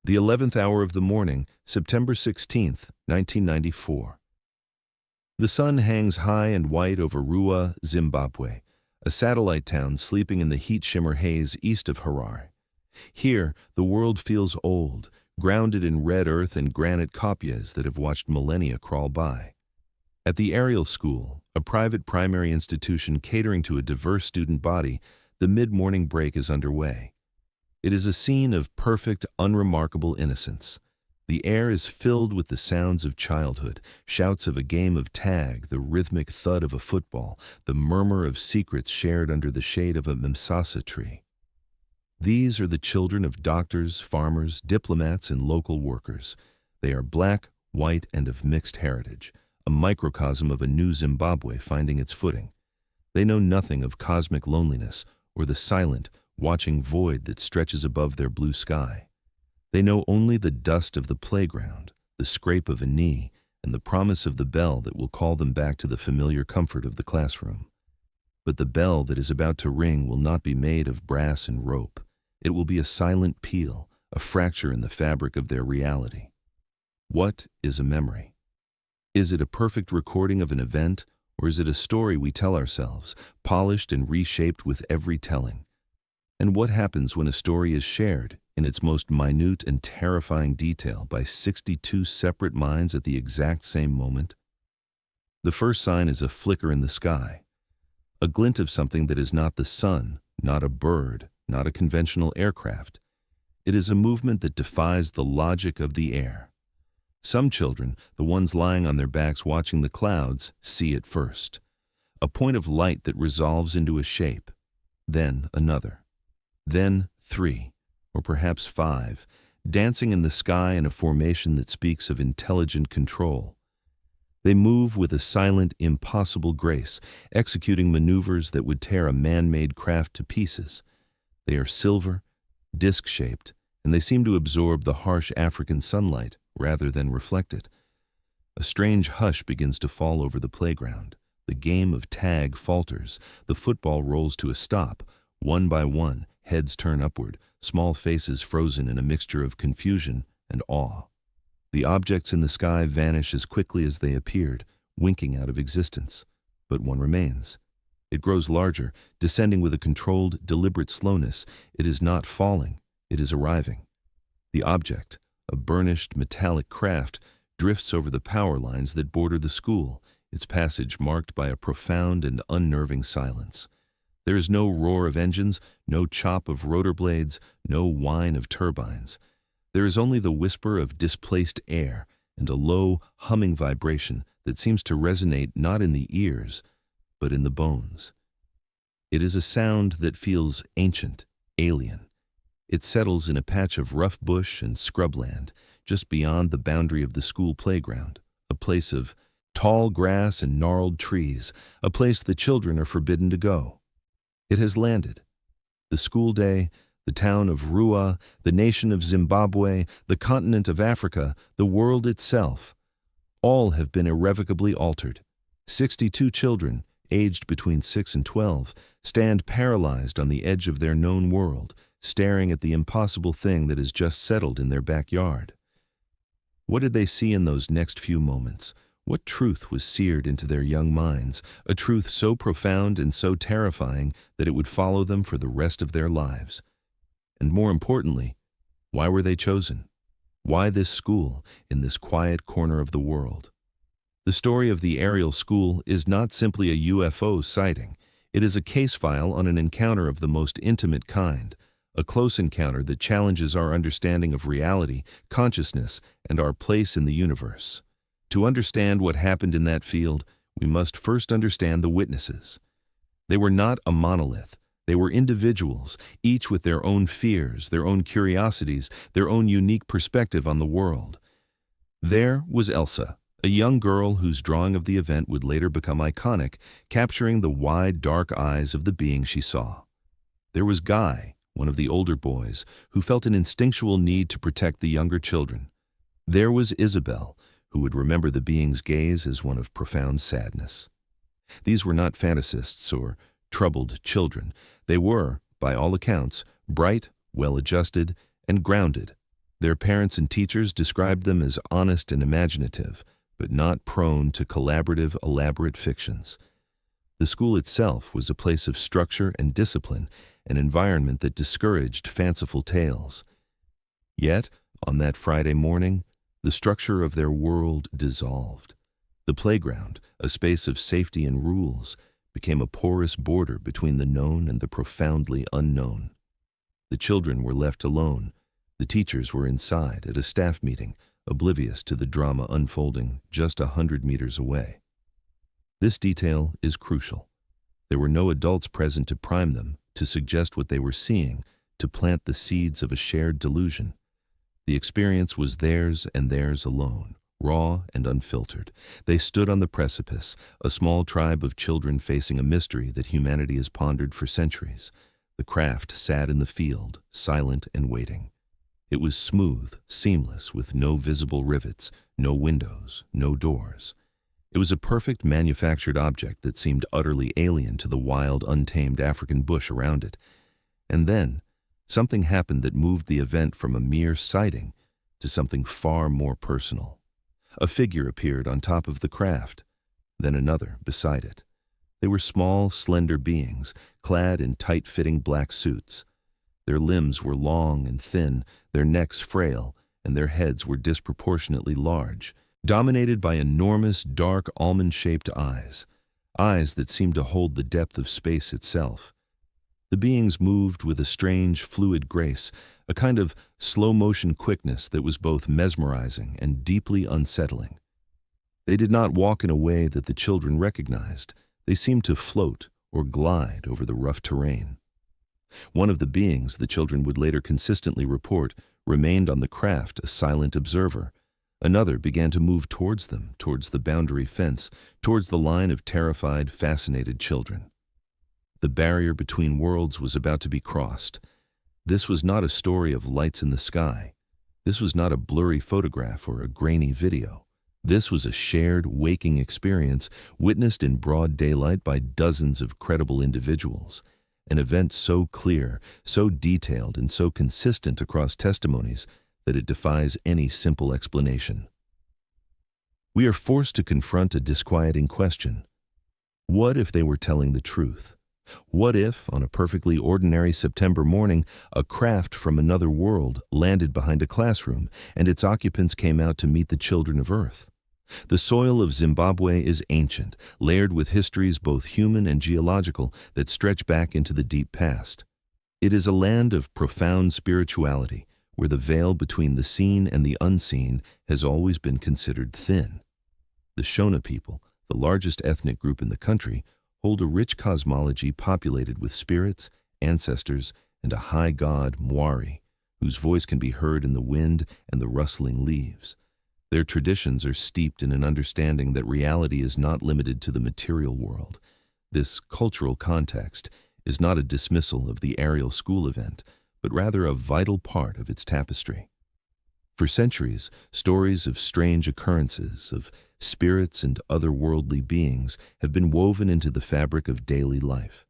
The 11th hour of the morning, September 16, 1994. The sun hangs high and white over Rua, Zimbabwe, a satellite town sleeping in the heat-shimmer haze east of Harare. Here, the world feels old, grounded in red earth and granite copias that have watched millennia crawl by. At the Ariel School, a private primary institution catering to a diverse student body, the mid-morning break is underway. It is a scene of perfect, unremarkable innocence. The air is filled with the sounds of childhood, shouts of a game of tag, the rhythmic thud of a football, the murmur of secrets shared under the shade of a mimsasa tree. These are the children of doctors, farmers, diplomats, and local workers. They are black, white, and of mixed heritage, a microcosm of a new Zimbabwe finding its footing. They know nothing of cosmic loneliness or the silent, watching void that stretches above their blue sky. They know only the dust of the playground, the scrape of a knee, and the promise of the bell that will call them back to the familiar comfort of the classroom. But the bell that is about to ring will not be made of brass and rope. It will be a silent peal, a fracture in the fabric of their reality. What is a memory? Is it a perfect recording of an event, or is it a story we tell ourselves, polished and reshaped with every telling? And what happens when a story is shared, in its most minute and terrifying detail, by 62 separate minds at the exact same moment? The first sign is a flicker in the sky, a glint of something that is not the sun, not a bird, not a conventional aircraft. It is a movement that defies the logic of the air. Some children, the ones lying on their backs watching the clouds, see it first. A point of light that resolves into a shape. Then another. Then 3, or perhaps 5, dancing in the sky in a formation that speaks of intelligent control. They move with a silent, impossible grace, executing maneuvers that would tear a man-made craft to pieces. They are silver, disc-shaped, and they seem to absorb the harsh African sunlight rather than reflect it. A strange hush begins to fall over the playground. The game of tag falters. The football rolls to a stop. One by one, heads turn upward, small faces frozen in a mixture of confusion and awe. The objects in the sky vanish as quickly as they appeared, winking out of existence. But one remains. It grows larger, descending with a controlled, deliberate slowness. It is not falling, it is arriving. The object, a burnished metallic craft, drifts over the power lines that border the school, its passage marked by a profound and unnerving silence. There is no roar of engines, no chop of rotor blades, no whine of turbines. There is only the whisper of displaced air and a low, humming vibration that seems to resonate not in the ears, but in the bones. It is a sound that feels ancient, alien. It settles in a patch of rough bush and scrubland, just beyond the boundary of the school playground, a place of tall grass and gnarled trees, a place the children are forbidden to go. It has landed. The school day, the town of Rua, the nation of Zimbabwe, the continent of Africa, the world itself, all have been irrevocably altered. 62 children, aged between 6 and 12, stand paralyzed on the edge of their known world, staring at the impossible thing that has just settled in their backyard. What did they see in those next few moments? What truth was seared into their young minds, a truth so profound and so terrifying that it would follow them for the rest of their lives? And more importantly, why were they chosen? Why this school, in this quiet corner of the world? The story of the Ariel School is not simply a UFO sighting. It is a case file on an encounter of the most intimate kind, a close encounter that challenges our understanding of reality, consciousness, and our place in the universe. To understand what happened in that field, we must first understand the witnesses. They were not a monolith. They were individuals, each with their own fears, their own curiosities, their own unique perspective on the world. There was Elsa, a young girl whose drawing of the event would later become iconic, capturing the wide, dark eyes of the being she saw. There was Guy, one of the older boys, who felt an instinctual need to protect the younger children. There was Isabel, who would remember the being's gaze as one of profound sadness. These were not fantasists or troubled children. They were, by all accounts, bright, well-adjusted, and grounded. Their parents and teachers described them as honest and imaginative, but not prone to collaborative, elaborate fictions. The school itself was a place of structure and discipline, an environment that discouraged fanciful tales. Yet, on that Friday morning, the structure of their world dissolved. The playground, a space of safety and rules, became a porous border between the known and the profoundly unknown. The children were left alone. The teachers were inside at a staff meeting, oblivious to the drama unfolding just 100 meters away. This detail is crucial. There were no adults present to prime them, to suggest what they were seeing, to plant the seeds of a shared delusion. The experience was theirs and theirs alone, raw and unfiltered. They stood on the precipice, a small tribe of children facing a mystery that humanity has pondered for centuries. The craft sat in the field, silent and waiting. It was smooth, seamless, with no visible rivets, no windows, no doors. It was a perfect manufactured object that seemed utterly alien to the wild, untamed African bush around it. And then, something happened that moved the event from a mere sighting to something far more personal. A figure appeared on top of the craft, then another beside it. They were small, slender beings, clad in tight-fitting black suits. Their limbs were long and thin, their necks frail, and their heads were disproportionately large, dominated by enormous, dark, almond-shaped eyes that seemed to hold the depth of space itself. The beings moved with a strange, fluid grace, a kind of slow-motion quickness that was both mesmerizing and deeply unsettling. They did not walk in a way that the children recognized. They seemed to float or glide over the rough terrain. One of the beings, the children would later consistently report, remained on the craft, a silent observer. Another began to move towards them, towards the boundary fence, towards the line of terrified, fascinated children. The barrier between worlds was about to be crossed. This was not a story of lights in the sky. This was not a blurry photograph or a grainy video. This was a shared, waking experience witnessed in broad daylight by dozens of credible individuals. An event so clear, so detailed, and so consistent across testimonies that it defies any simple explanation. We are forced to confront a disquieting question. What if they were telling the truth? What if, on a perfectly ordinary September morning, a craft from another world landed behind a classroom and its occupants came out to meet the children of Earth? The soil of Zimbabwe is ancient, layered with histories both human and geological that stretch back into the deep past. It is a land of profound spirituality, where the veil between the seen and the unseen has always been considered thin. The Shona people, the largest ethnic group in the country, hold a rich cosmology populated with spirits, ancestors, and a high god, Mwari, whose voice can be heard in the wind and the rustling leaves. Their traditions are steeped in an understanding that reality is not limited to the material world. This cultural context is not a dismissal of the aerial school event, but rather a vital part of its tapestry. For centuries, stories of strange occurrences, of spirits and otherworldly beings, have been woven into the fabric of daily life.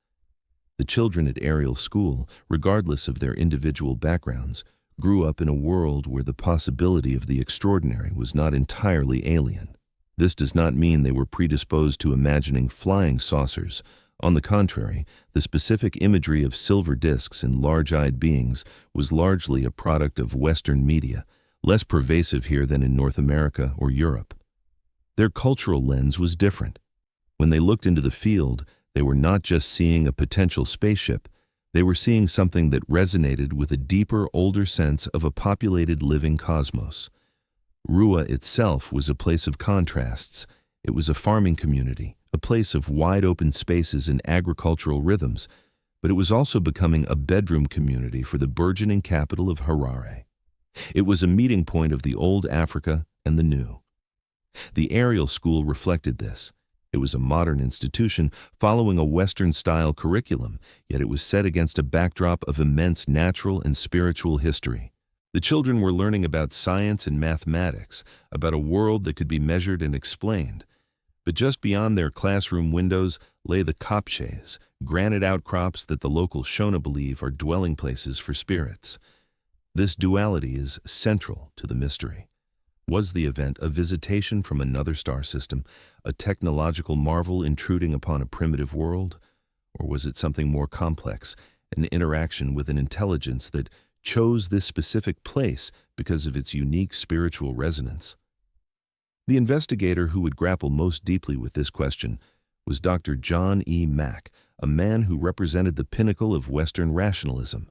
The children at Aerial School, regardless of their individual backgrounds, grew up in a world where the possibility of the extraordinary was not entirely alien. This does not mean they were predisposed to imagining flying saucers. On the contrary, the specific imagery of silver discs and large-eyed beings was largely a product of Western media, less pervasive here than in North America or Europe. Their cultural lens was different. When they looked into the field, they were not just seeing a potential spaceship. They were seeing something that resonated with a deeper, older sense of a populated living cosmos. Rua itself was a place of contrasts. It was a farming community, a place of wide-open spaces and agricultural rhythms, but it was also becoming a bedroom community for the burgeoning capital of Harare. It was a meeting point of the old Africa and the new. The Aerial School reflected this. It was a modern institution following a Western-style curriculum, yet it was set against a backdrop of immense natural and spiritual history. The children were learning about science and mathematics, about a world that could be measured and explained. But just beyond their classroom windows lay the kopjes, granite outcrops that the local Shona believe are dwelling places for spirits. This duality is central to the mystery. Was the event a visitation from another star system, a technological marvel intruding upon a primitive world? Or was it something more complex, an interaction with an intelligence that chose this specific place because of its unique spiritual resonance? The investigator who would grapple most deeply with this question was Dr. John E. Mack, a man who represented the pinnacle of Western rationalism.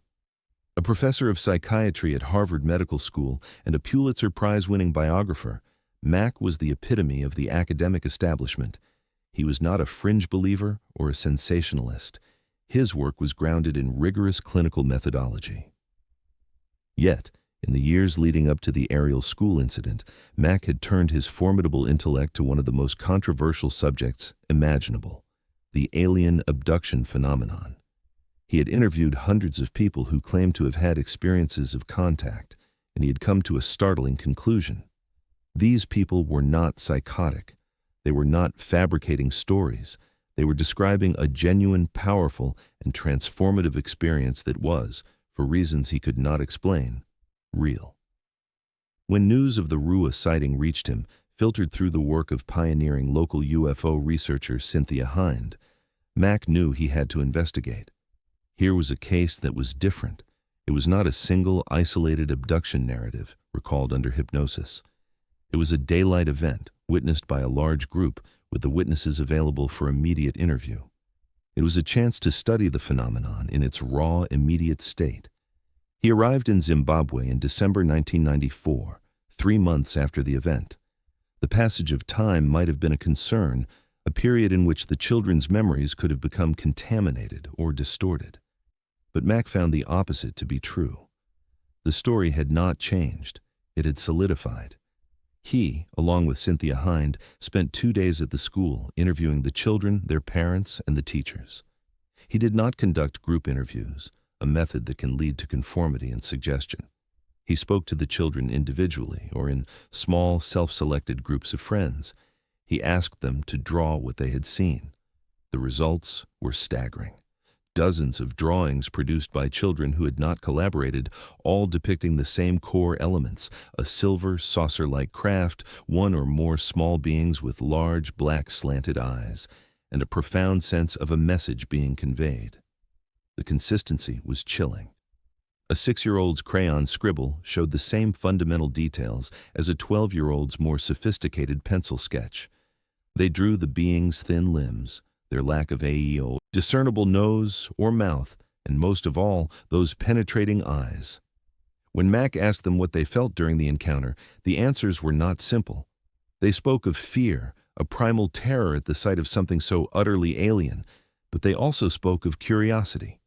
A professor of psychiatry at Harvard Medical School and a Pulitzer Prize-winning biographer, Mack was the epitome of the academic establishment. He was not a fringe believer or a sensationalist. His work was grounded in rigorous clinical methodology. Yet, in the years leading up to the Ariel school incident, Mack had turned his formidable intellect to one of the most controversial subjects imaginable, the alien abduction phenomenon. He had interviewed hundreds of people who claimed to have had experiences of contact, and he had come to a startling conclusion. These people were not psychotic. They were not fabricating stories. They were describing a genuine, powerful, and transformative experience that was, for reasons he could not explain, real. When news of the Rua sighting reached him, filtered through the work of pioneering local UFO researcher Cynthia Hind, Mack knew he had to investigate. Here was a case that was different. It was not a single, isolated abduction narrative recalled under hypnosis. It was a daylight event witnessed by a large group with the witnesses available for immediate interview. It was a chance to study the phenomenon in its raw, immediate state. He arrived in Zimbabwe in December 1994, 3 months after the event. The passage of time might have been a concern, a period in which the children's memories could have become contaminated or distorted. But Mack found the opposite to be true. The story had not changed. It had solidified. He, along with Cynthia Hind, spent 2 days at the school interviewing the children, their parents, and the teachers. He did not conduct group interviews, a method that can lead to conformity and suggestion. He spoke to the children individually or in small, self-selected groups of friends. He asked them to draw what they had seen. The results were staggering. Dozens of drawings produced by children who had not collaborated, all depicting the same core elements: a silver, saucer-like craft, one or more small beings with large, black, slanted eyes, and a profound sense of a message being conveyed. The consistency was chilling. A 6-year-old's crayon scribble showed the same fundamental details as a 12-year-old's more sophisticated pencil sketch. They drew the being's thin limbs, their lack of AEO, discernible nose or mouth, and most of all, those penetrating eyes. When Mack asked them what they felt during the encounter, the answers were not simple. They spoke of fear, a primal terror at the sight of something so utterly alien, but they also spoke of curiosity.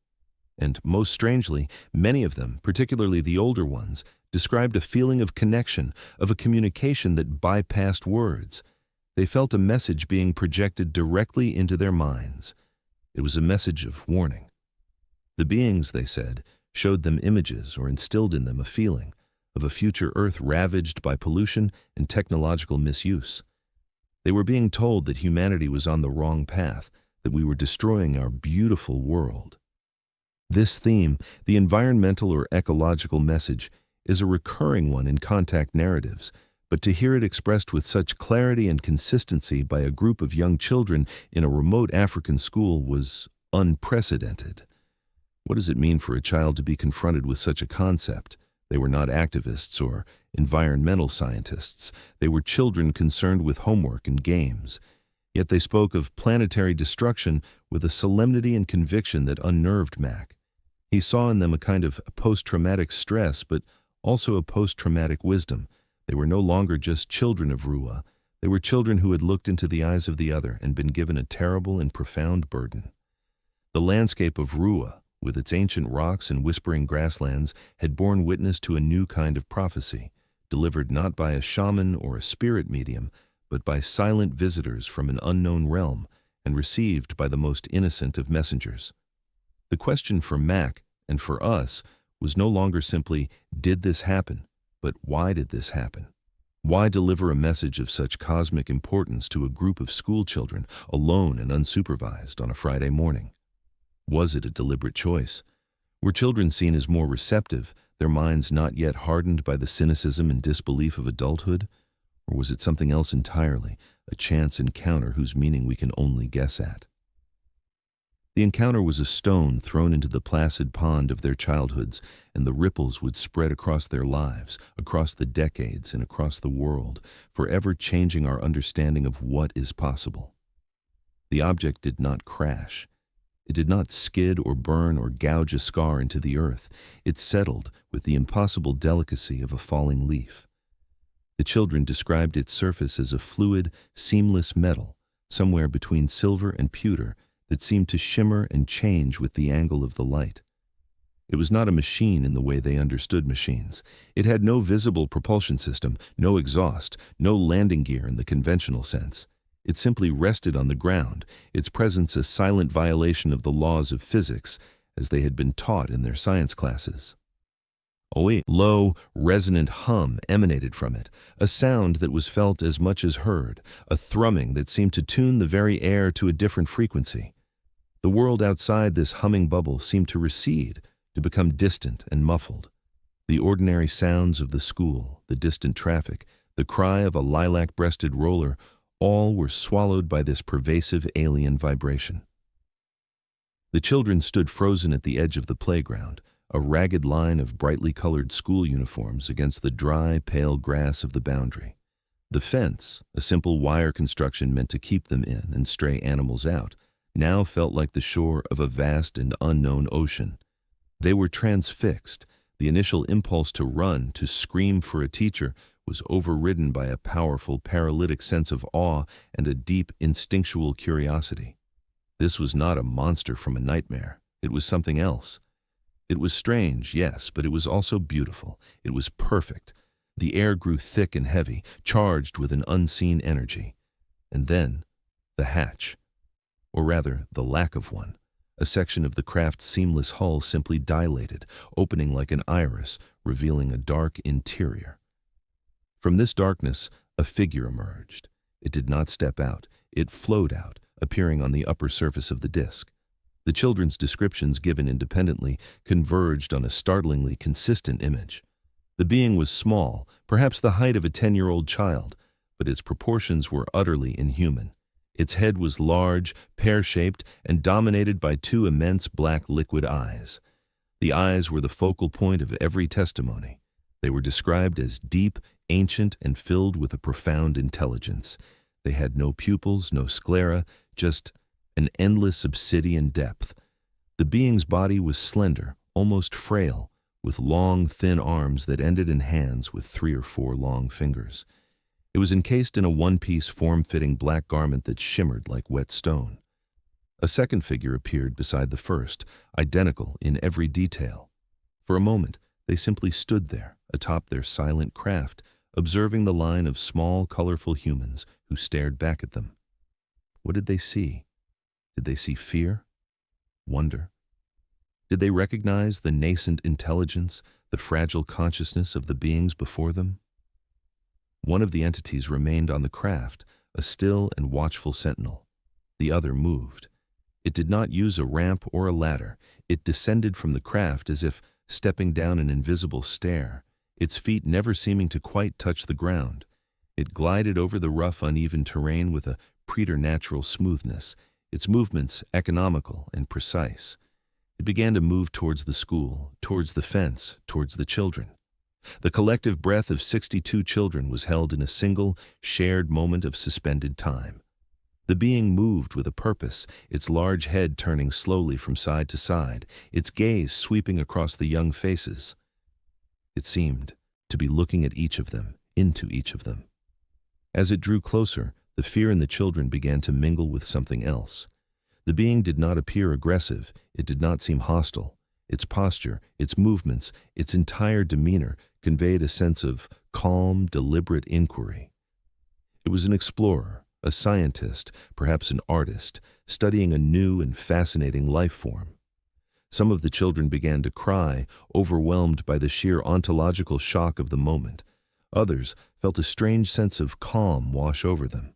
And most strangely, many of them, particularly the older ones, described a feeling of connection, of a communication that bypassed words. They felt a message being projected directly into their minds. It was a message of warning. The beings, they said, showed them images or instilled in them a feeling of a future Earth ravaged by pollution and technological misuse. They were being told that humanity was on the wrong path, that we were destroying our beautiful world. This theme, the environmental or ecological message, is a recurring one in contact narratives, but to hear it expressed with such clarity and consistency by a group of young children in a remote African school was unprecedented. What does it mean for a child to be confronted with such a concept? They were not activists or environmental scientists. They were children concerned with homework and games. Yet they spoke of planetary destruction with a solemnity and conviction that unnerved Mack. He saw in them a kind of post-traumatic stress, but also a post-traumatic wisdom. They were no longer just children of Rua. They were children who had looked into the eyes of the other and been given a terrible and profound burden. The landscape of Rua, with its ancient rocks and whispering grasslands, had borne witness to a new kind of prophecy, delivered not by a shaman or a spirit medium, but by silent visitors from an unknown realm, and received by the most innocent of messengers. The question for Mack, and for us, was no longer simply, did this happen? But why did this happen? Why deliver a message of such cosmic importance to a group of school children, alone and unsupervised, on a Friday morning? Was it a deliberate choice? Were children seen as more receptive, their minds not yet hardened by the cynicism and disbelief of adulthood? Or was it something else entirely, a chance encounter whose meaning we can only guess at? The encounter was a stone thrown into the placid pond of their childhoods, and the ripples would spread across their lives, across the decades, and across the world, forever changing our understanding of what is possible. The object did not crash. It did not skid or burn or gouge a scar into the earth. It settled with the impossible delicacy of a falling leaf. The children described its surface as a fluid, seamless metal, somewhere between silver and pewter, that seemed to shimmer and change with the angle of the light. It was not a machine in the way they understood machines. It had no visible propulsion system, no exhaust, no landing gear in the conventional sense. It simply rested on the ground, its presence a silent violation of the laws of physics as they had been taught in their science classes. A low, resonant hum emanated from it, a sound that was felt as much as heard, a thrumming that seemed to tune the very air to a different frequency. The world outside this humming bubble seemed to recede, to become distant and muffled. The ordinary sounds of the school, the distant traffic, the cry of a lilac-breasted roller, all were swallowed by this pervasive alien vibration. The children stood frozen at the edge of the playground, a ragged line of brightly colored school uniforms against the dry, pale grass of the boundary. The fence, a simple wire construction meant to keep them in and stray animals out, now felt like the shore of a vast and unknown ocean. They were transfixed. The initial impulse to run, to scream for a teacher, was overridden by a powerful, paralytic sense of awe and a deep, instinctual curiosity. This was not a monster from a nightmare. It was something else. It was strange, yes, but it was also beautiful. It was perfect. The air grew thick and heavy, charged with an unseen energy. And then, the hatch. Or rather, the lack of one. A section of the craft's seamless hull simply dilated, opening like an iris, revealing a dark interior. From this darkness, a figure emerged. It did not step out. It flowed out, appearing on the upper surface of the disk. The children's descriptions given independently converged on a startlingly consistent image. The being was small, perhaps the height of a 10-year-old child, but its proportions were utterly inhuman. Its head was large, pear-shaped, and dominated by two immense black liquid eyes. The eyes were the focal point of every testimony. They were described as deep, ancient, and filled with a profound intelligence. They had no pupils, no sclera, just an endless obsidian depth. The being's body was slender, almost frail, with long, thin arms that ended in hands with 3 or 4 long fingers. It was encased in a one-piece, form-fitting black garment that shimmered like wet stone. A second figure appeared beside the first, identical in every detail. For a moment, they simply stood there, atop their silent craft, observing the line of small, colorful humans who stared back at them. What did they see? Did they see fear? Wonder? Did they recognize the nascent intelligence, the fragile consciousness of the beings before them? One of the entities remained on the craft, a still and watchful sentinel. The other moved. It did not use a ramp or a ladder. It descended from the craft as if stepping down an invisible stair, its feet never seeming to quite touch the ground. It glided over the rough, uneven terrain with a preternatural smoothness, its movements economical and precise. It began to move towards the school, towards the fence, towards the children. The collective breath of 62 children was held in a single, shared moment of suspended time. The being moved with a purpose, its large head turning slowly from side to side, its gaze sweeping across the young faces. It seemed to be looking at each of them, into each of them. As it drew closer, the fear in the children began to mingle with something else. The being did not appear aggressive, it did not seem hostile. Its posture, its movements, its entire demeanor conveyed a sense of calm, deliberate inquiry. It was an explorer, a scientist, perhaps an artist, studying a new and fascinating life form. Some of the children began to cry, overwhelmed by the sheer ontological shock of the moment. Others felt a strange sense of calm wash over them.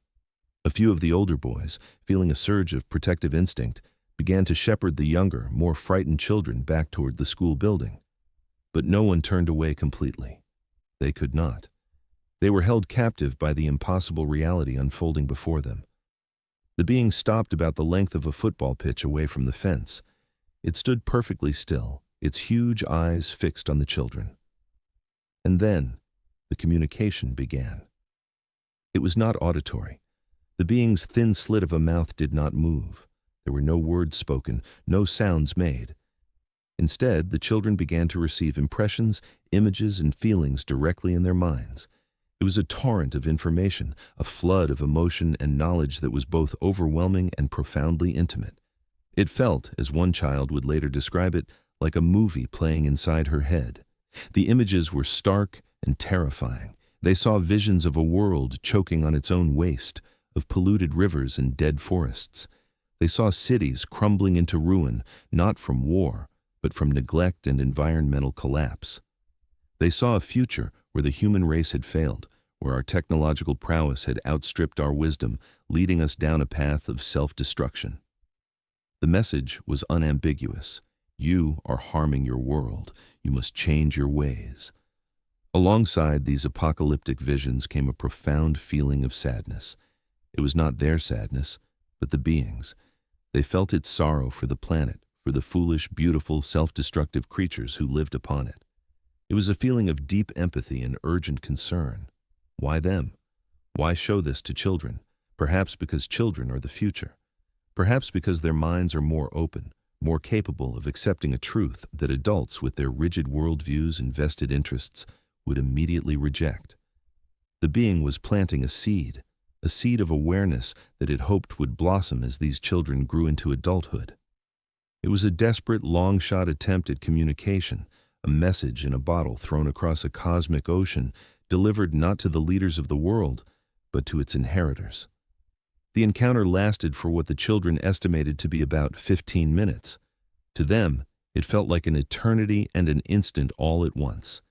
A few of the older boys, feeling a surge of protective instinct, began to shepherd the younger, more frightened children back toward the school building. But no one turned away completely. They could not. They were held captive by the impossible reality unfolding before them. The being stopped about the length of a football pitch away from the fence. It stood perfectly still, its huge eyes fixed on the children. And then, the communication began. It was not auditory. The being's thin slit of a mouth did not move. There were no words spoken, no sounds made. Instead, the children began to receive impressions, images, and feelings directly in their minds. It was a torrent of information, a flood of emotion and knowledge that was both overwhelming and profoundly intimate. It felt, as one child would later describe it, like a movie playing inside her head. The images were stark and terrifying. They saw visions of a world choking on its own waste, of polluted rivers and dead forests. They saw cities crumbling into ruin, not from war, but from neglect and environmental collapse. They saw a future where the human race had failed, where our technological prowess had outstripped our wisdom, leading us down a path of self-destruction. The message was unambiguous. You are harming your world. You must change your ways. Alongside these apocalyptic visions came a profound feeling of sadness. It was not their sadness, but the beings'. They felt its sorrow for the planet, for the foolish, beautiful, self-destructive creatures who lived upon it. It was a feeling of deep empathy and urgent concern. Why them? Why show this to children? Perhaps because children are the future. Perhaps because their minds are more open, more capable of accepting a truth that adults with their rigid worldviews and vested interests would immediately reject. The being was planting a seed of awareness that it hoped would blossom as these children grew into adulthood. It was a desperate, long-shot attempt at communication, a message in a bottle thrown across a cosmic ocean, delivered not to the leaders of the world, but to its inheritors. The encounter lasted for what the children estimated to be about 15 minutes. To them, it felt like an eternity and an instant all at once.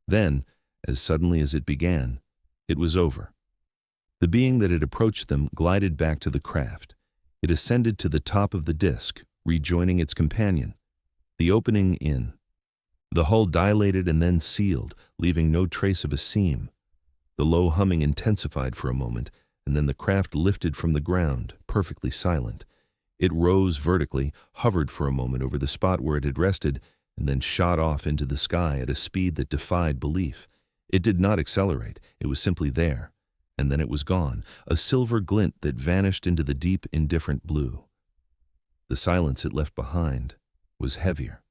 Then, as suddenly as it began, it was over. The being that had approached them glided back to the craft. It ascended to the top of the disk, rejoining its companion. The opening in. The hull dilated and then sealed, leaving no trace of a seam. The low humming intensified for a moment, and then the craft lifted from the ground, perfectly silent. It rose vertically, hovered for a moment over the spot where it had rested, and then shot off into the sky at a speed that defied belief. It did not accelerate, it was simply there. And then it was gone, a silver glint that vanished into the deep, indifferent blue. The silence it left behind was heavier,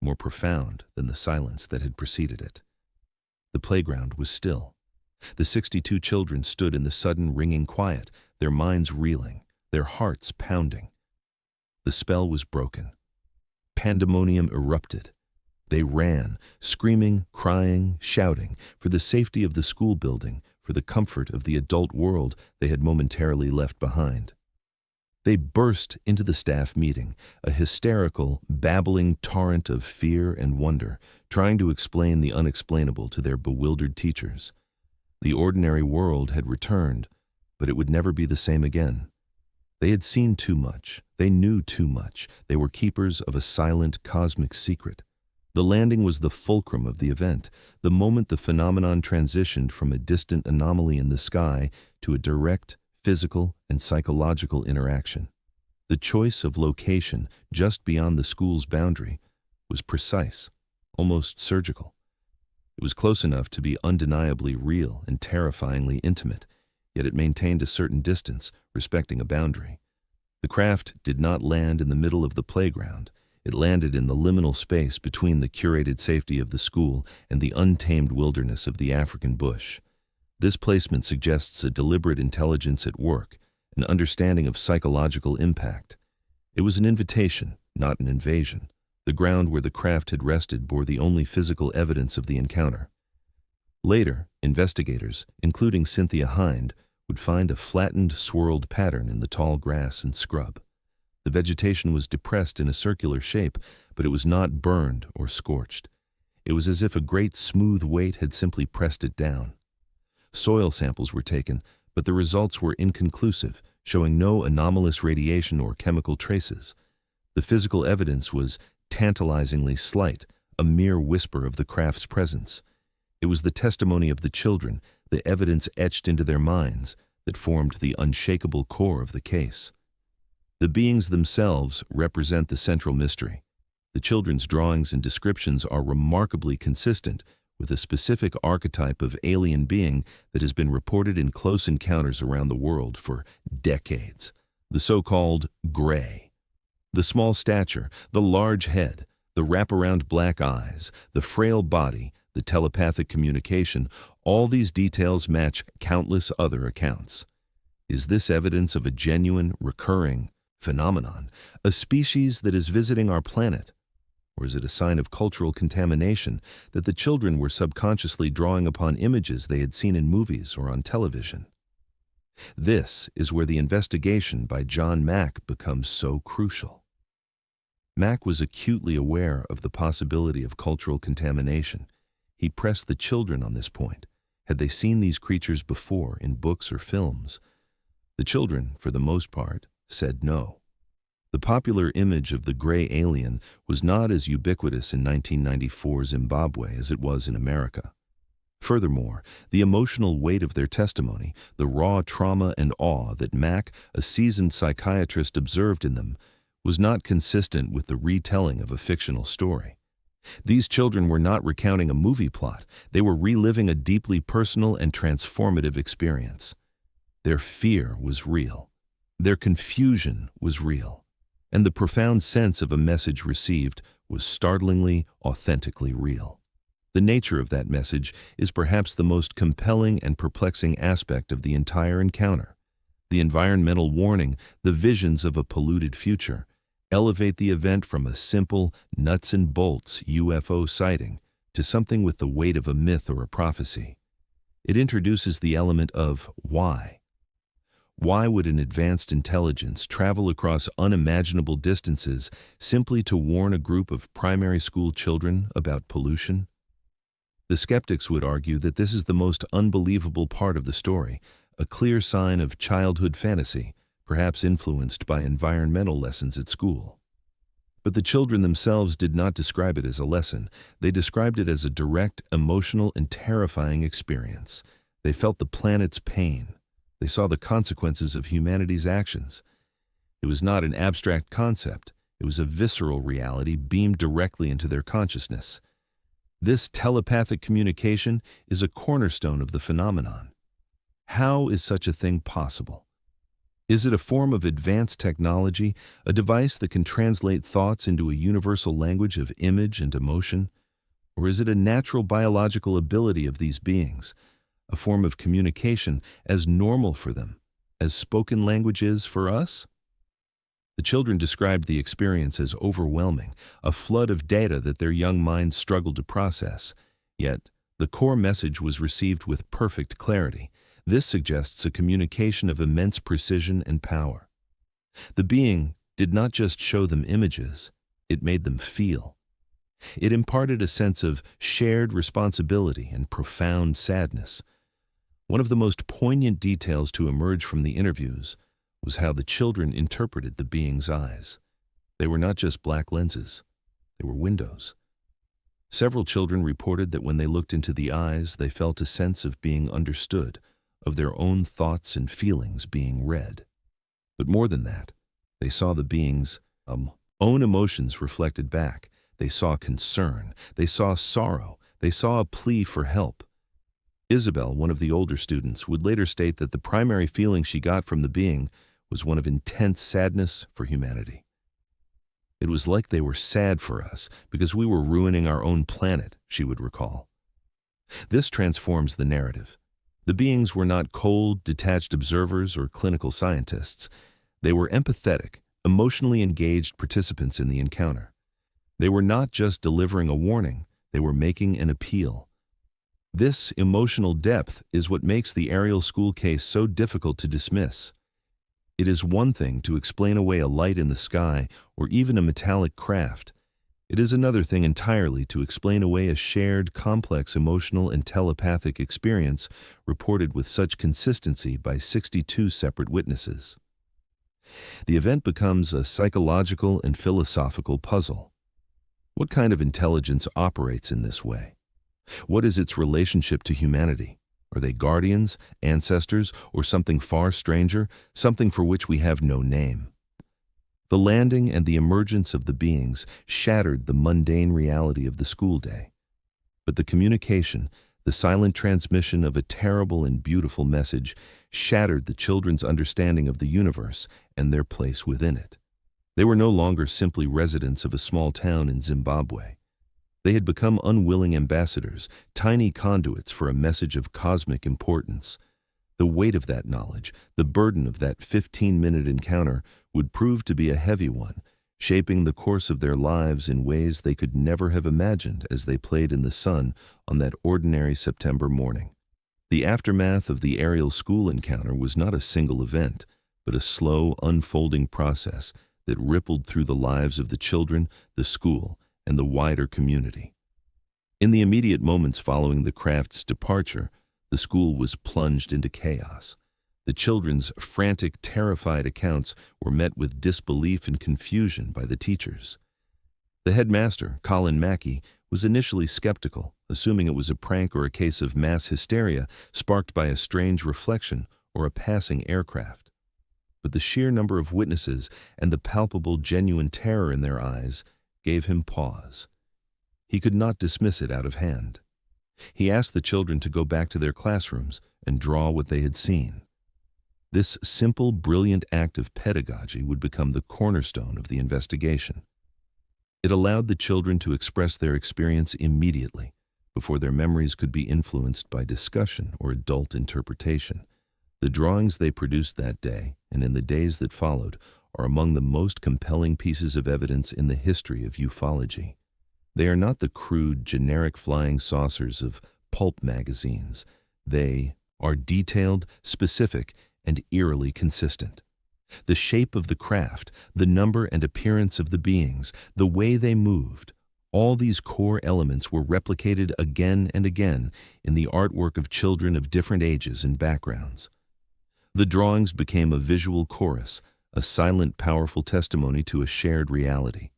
more profound than the silence that had preceded it. The playground was still. The 62 children stood in the sudden ringing quiet, their minds reeling, their hearts pounding. The spell was broken. Pandemonium erupted. They ran, screaming, crying, shouting, for the safety of the school building, for the comfort of the adult world they had momentarily left behind. They burst into the staff meeting, a hysterical, babbling torrent of fear and wonder, trying to explain the unexplainable to their bewildered teachers. The ordinary world had returned, but it would never be the same again. They had seen too much. They knew too much. They were keepers of a silent cosmic secret. The landing was the fulcrum of the event, the moment the phenomenon transitioned from a distant anomaly in the sky to a direct, physical, and psychological interaction. The choice of location just beyond the school's boundary was precise, almost surgical. It was close enough to be undeniably real and terrifyingly intimate, yet it maintained a certain distance, respecting a boundary. The craft did not land in the middle of the playground. It landed in the liminal space between the curated safety of the school and the untamed wilderness of the African bush. This placement suggests a deliberate intelligence at work, an understanding of psychological impact. It was an invitation, not an invasion. The ground where the craft had rested bore the only physical evidence of the encounter. Later, investigators, including Cynthia Hind, would find a flattened, swirled pattern in the tall grass and scrub. The vegetation was depressed in a circular shape, but it was not burned or scorched. It was as if a great smooth weight had simply pressed it down. Soil samples were taken, but the results were inconclusive, showing no anomalous radiation or chemical traces. The physical evidence was tantalizingly slight, a mere whisper of the craft's presence. It was the testimony of the children, the evidence etched into their minds, that formed the unshakable core of the case. The beings themselves represent the central mystery. The children's drawings and descriptions are remarkably consistent with a specific archetype of alien being that has been reported in close encounters around the world for decades, the so-called gray. The small stature, the large head, the wraparound black eyes, the frail body, the telepathic communication, all these details match countless other accounts. Is this evidence of a genuine, recurring phenomenon, a species that is visiting our planet? Or is it a sign of cultural contamination that the children were subconsciously drawing upon images they had seen in movies or on television? This is where the investigation by John Mack becomes so crucial. Mack was acutely aware of the possibility of cultural contamination. He pressed the children on this point. Had they seen these creatures before in books or films? The children, for the most part, said no. The popular image of the gray alien was not as ubiquitous in 1994 Zimbabwe as it was in America. Furthermore, the emotional weight of their testimony, the raw trauma and awe that Mack, a seasoned psychiatrist, observed in them, was not consistent with the retelling of a fictional story. These children were not recounting a movie plot. They were reliving a deeply personal and transformative experience. Their fear was real. Their confusion was real. And the profound sense of a message received was startlingly, authentically real. The nature of that message is perhaps the most compelling and perplexing aspect of the entire encounter. The environmental warning, the visions of a polluted future, elevate the event from a simple, nuts and bolts UFO sighting to something with the weight of a myth or a prophecy. It introduces the element of why. Why would an advanced intelligence travel across unimaginable distances simply to warn a group of primary school children about pollution? The skeptics would argue that this is the most unbelievable part of the story, a clear sign of childhood fantasy, perhaps influenced by environmental lessons at school. But the children themselves did not describe it as a lesson. They described it as a direct, emotional, and terrifying experience. They felt the planet's pain. They saw the consequences of humanity's actions. It was not an abstract concept. It was a visceral reality beamed directly into their consciousness. This telepathic communication is a cornerstone of the phenomenon. How is such a thing possible? Is it a form of advanced technology, a device that can translate thoughts into a universal language of image and emotion? Or is it a natural biological ability of these beings, a form of communication as normal for them, as spoken language is for us? The children described the experience as overwhelming, a flood of data that their young minds struggled to process. Yet, the core message was received with perfect clarity. This suggests a communication of immense precision and power. The being did not just show them images, it made them feel. It imparted a sense of shared responsibility and profound sadness. One of the most poignant details to emerge from the interviews was how the children interpreted the being's eyes. They were not just black lenses, they were windows. Several children reported that when they looked into the eyes, they felt a sense of being understood, of their own thoughts and feelings being read. But more than that, they saw the being's own emotions reflected back. They saw concern, they saw sorrow, they saw a plea for help. Isabel, one of the older students, would later state that the primary feeling she got from the being was one of intense sadness for humanity. It was like they were sad for us because we were ruining our own planet, she would recall. This transforms the narrative. The beings were not cold, detached observers or clinical scientists. They were empathetic, emotionally engaged participants in the encounter. They were not just delivering a warning, they were making an appeal. This emotional depth is what makes the Ariel school case so difficult to dismiss. It is one thing to explain away a light in the sky or even a metallic craft. It is another thing entirely to explain away a shared, complex emotional and telepathic experience reported with such consistency by 62 separate witnesses. The event becomes a psychological and philosophical puzzle. What kind of intelligence operates in this way? What is its relationship to humanity? Are they guardians, ancestors, or something far stranger, something for which we have no name? The landing and the emergence of the beings shattered the mundane reality of the school day. But the communication, the silent transmission of a terrible and beautiful message, shattered the children's understanding of the universe and their place within it. They were no longer simply residents of a small town in Zimbabwe. They had become unwilling ambassadors, tiny conduits for a message of cosmic importance. The weight of that knowledge, the burden of that 15-minute encounter, would prove to be a heavy one, shaping the course of their lives in ways they could never have imagined as they played in the sun on that ordinary September morning. The aftermath of the aerial school encounter was not a single event, but a slow, unfolding process that rippled through the lives of the children, the school, and the wider community. In the immediate moments following the craft's departure, the school was plunged into chaos. The children's frantic, terrified accounts were met with disbelief and confusion by the teachers. The headmaster, Colin Mackey, was initially skeptical, assuming it was a prank or a case of mass hysteria sparked by a strange reflection or a passing aircraft. But the sheer number of witnesses and the palpable, genuine terror in their eyes gave him pause. He could not dismiss it out of hand. He asked the children to go back to their classrooms and draw what they had seen. This simple, brilliant act of pedagogy would become the cornerstone of the investigation. It allowed the children to express their experience immediately, before their memories could be influenced by discussion or adult interpretation. The drawings they produced that day, and in the days that followed, are among the most compelling pieces of evidence in the history of ufology. They are not the crude, generic flying saucers of pulp magazines. They are detailed, specific, and eerily consistent. The shape of the craft, the number and appearance of the beings, the way they moved, all these core elements were replicated again and again in the artwork of children of different ages and backgrounds. The drawings became a visual chorus, a silent, powerful testimony to a shared reality.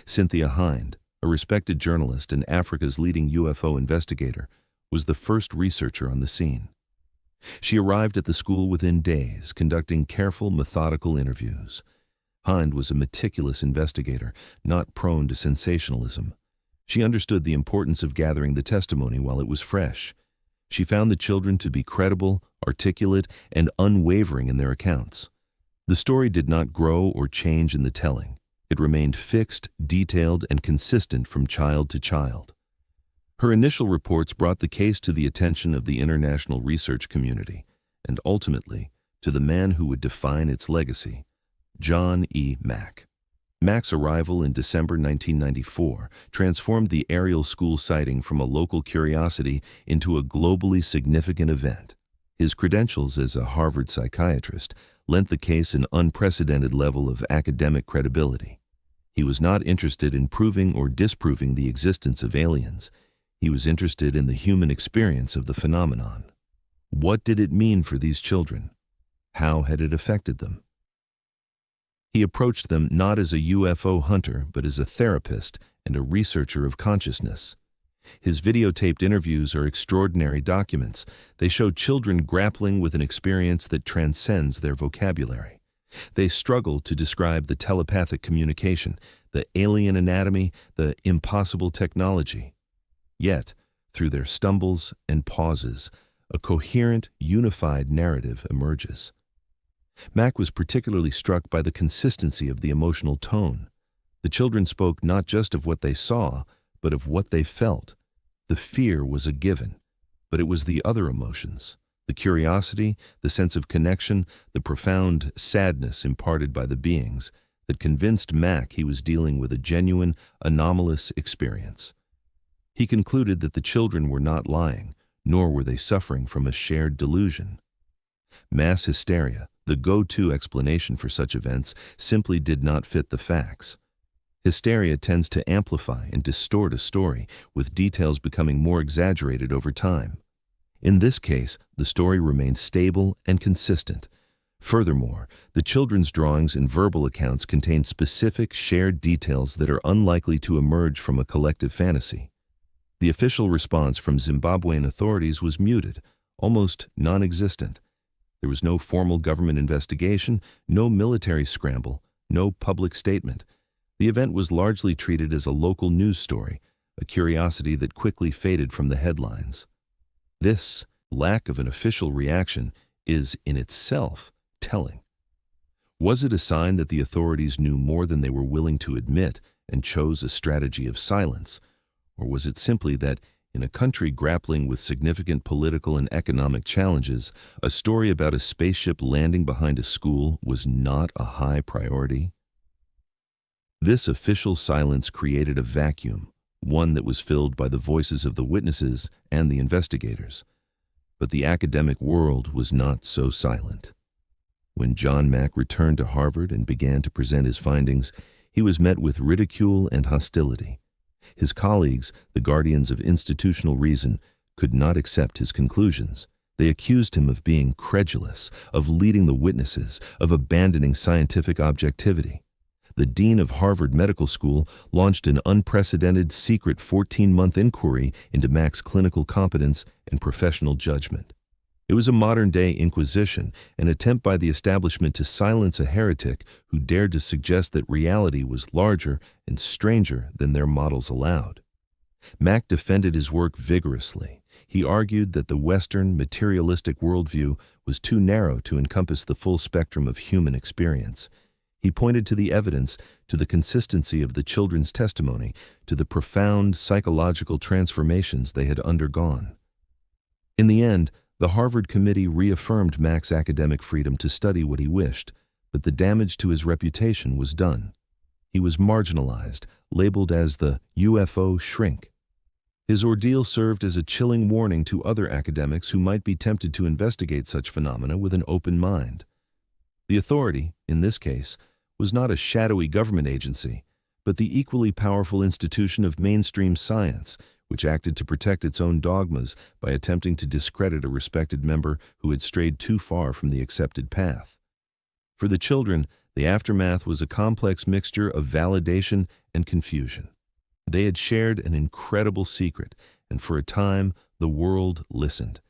Cynthia Hind, a respected journalist and Africa's leading UFO investigator, was the first researcher on the scene. She arrived at the school within days, conducting careful, methodical interviews. Hind was a meticulous investigator, not prone to sensationalism. She understood the importance of gathering the testimony while it was fresh. She found the children to be credible, articulate, and unwavering in their accounts. The story did not grow or change in the telling. It remained fixed, detailed, and consistent from child to child. Her initial reports brought the case to the attention of the international research community, and ultimately to the man who would define its legacy, John E. Mack. Mack's arrival in December 1994 transformed the aerial school sighting from a local curiosity into a globally significant event. His credentials as a Harvard psychiatrist lent the case an unprecedented level of academic credibility. He was not interested in proving or disproving the existence of aliens. He was interested in the human experience of the phenomenon. What did it mean for these children? How had it affected them? He approached them not as a UFO hunter, but as a therapist and a researcher of consciousness. His videotaped interviews are extraordinary documents. They show children grappling with an experience that transcends their vocabulary. They struggle to describe the telepathic communication, the alien anatomy, the impossible technology. Yet, through their stumbles and pauses, a coherent, unified narrative emerges. Mack was particularly struck by the consistency of the emotional tone. The children spoke not just of what they saw, but of what they felt. The fear was a given, but it was the other emotions, the curiosity, the sense of connection, the profound sadness imparted by the beings, that convinced Mack he was dealing with a genuine, anomalous experience. He concluded that the children were not lying, nor were they suffering from a shared delusion. Mass hysteria, the go-to explanation for such events, simply did not fit the facts. Hysteria tends to amplify and distort a story, with details becoming more exaggerated over time. In this case, the story remained stable and consistent. Furthermore, the children's drawings and verbal accounts contain specific, shared details that are unlikely to emerge from a collective fantasy. The official response from Zimbabwean authorities was muted, almost non-existent. There was no formal government investigation, no military scramble, no public statement. The event was largely treated as a local news story, a curiosity that quickly faded from the headlines. This lack of an official reaction is, in itself, telling. Was it a sign that the authorities knew more than they were willing to admit and chose a strategy of silence? Or was it simply that, in a country grappling with significant political and economic challenges, a story about a spaceship landing behind a school was not a high priority? This official silence created a vacuum, one that was filled by the voices of the witnesses and the investigators. But the academic world was not so silent. When John Mack returned to Harvard and began to present his findings, he was met with ridicule and hostility. His colleagues, the guardians of institutional reason, could not accept his conclusions. They accused him of being credulous, of leading the witnesses, of abandoning scientific objectivity. The dean of Harvard Medical School launched an unprecedented secret 14-month inquiry into Mack's clinical competence and professional judgment. It was a modern-day inquisition, an attempt by the establishment to silence a heretic who dared to suggest that reality was larger and stranger than their models allowed. Mack defended his work vigorously. He argued that the Western materialistic worldview was too narrow to encompass the full spectrum of human experience. He pointed to the evidence, to the consistency of the children's testimony, to the profound psychological transformations they had undergone. In the end, the Harvard committee reaffirmed Mack's academic freedom to study what he wished, but the damage to his reputation was done. He was marginalized, labeled as the UFO shrink. His ordeal served as a chilling warning to other academics who might be tempted to investigate such phenomena with an open mind. The authority, in this case, was not a shadowy government agency, but the equally powerful institution of mainstream science, which acted to protect its own dogmas by attempting to discredit a respected member who had strayed too far from the accepted path. For the children, the aftermath was a complex mixture of validation and confusion. They had shared an incredible secret, and for a time, the world listened.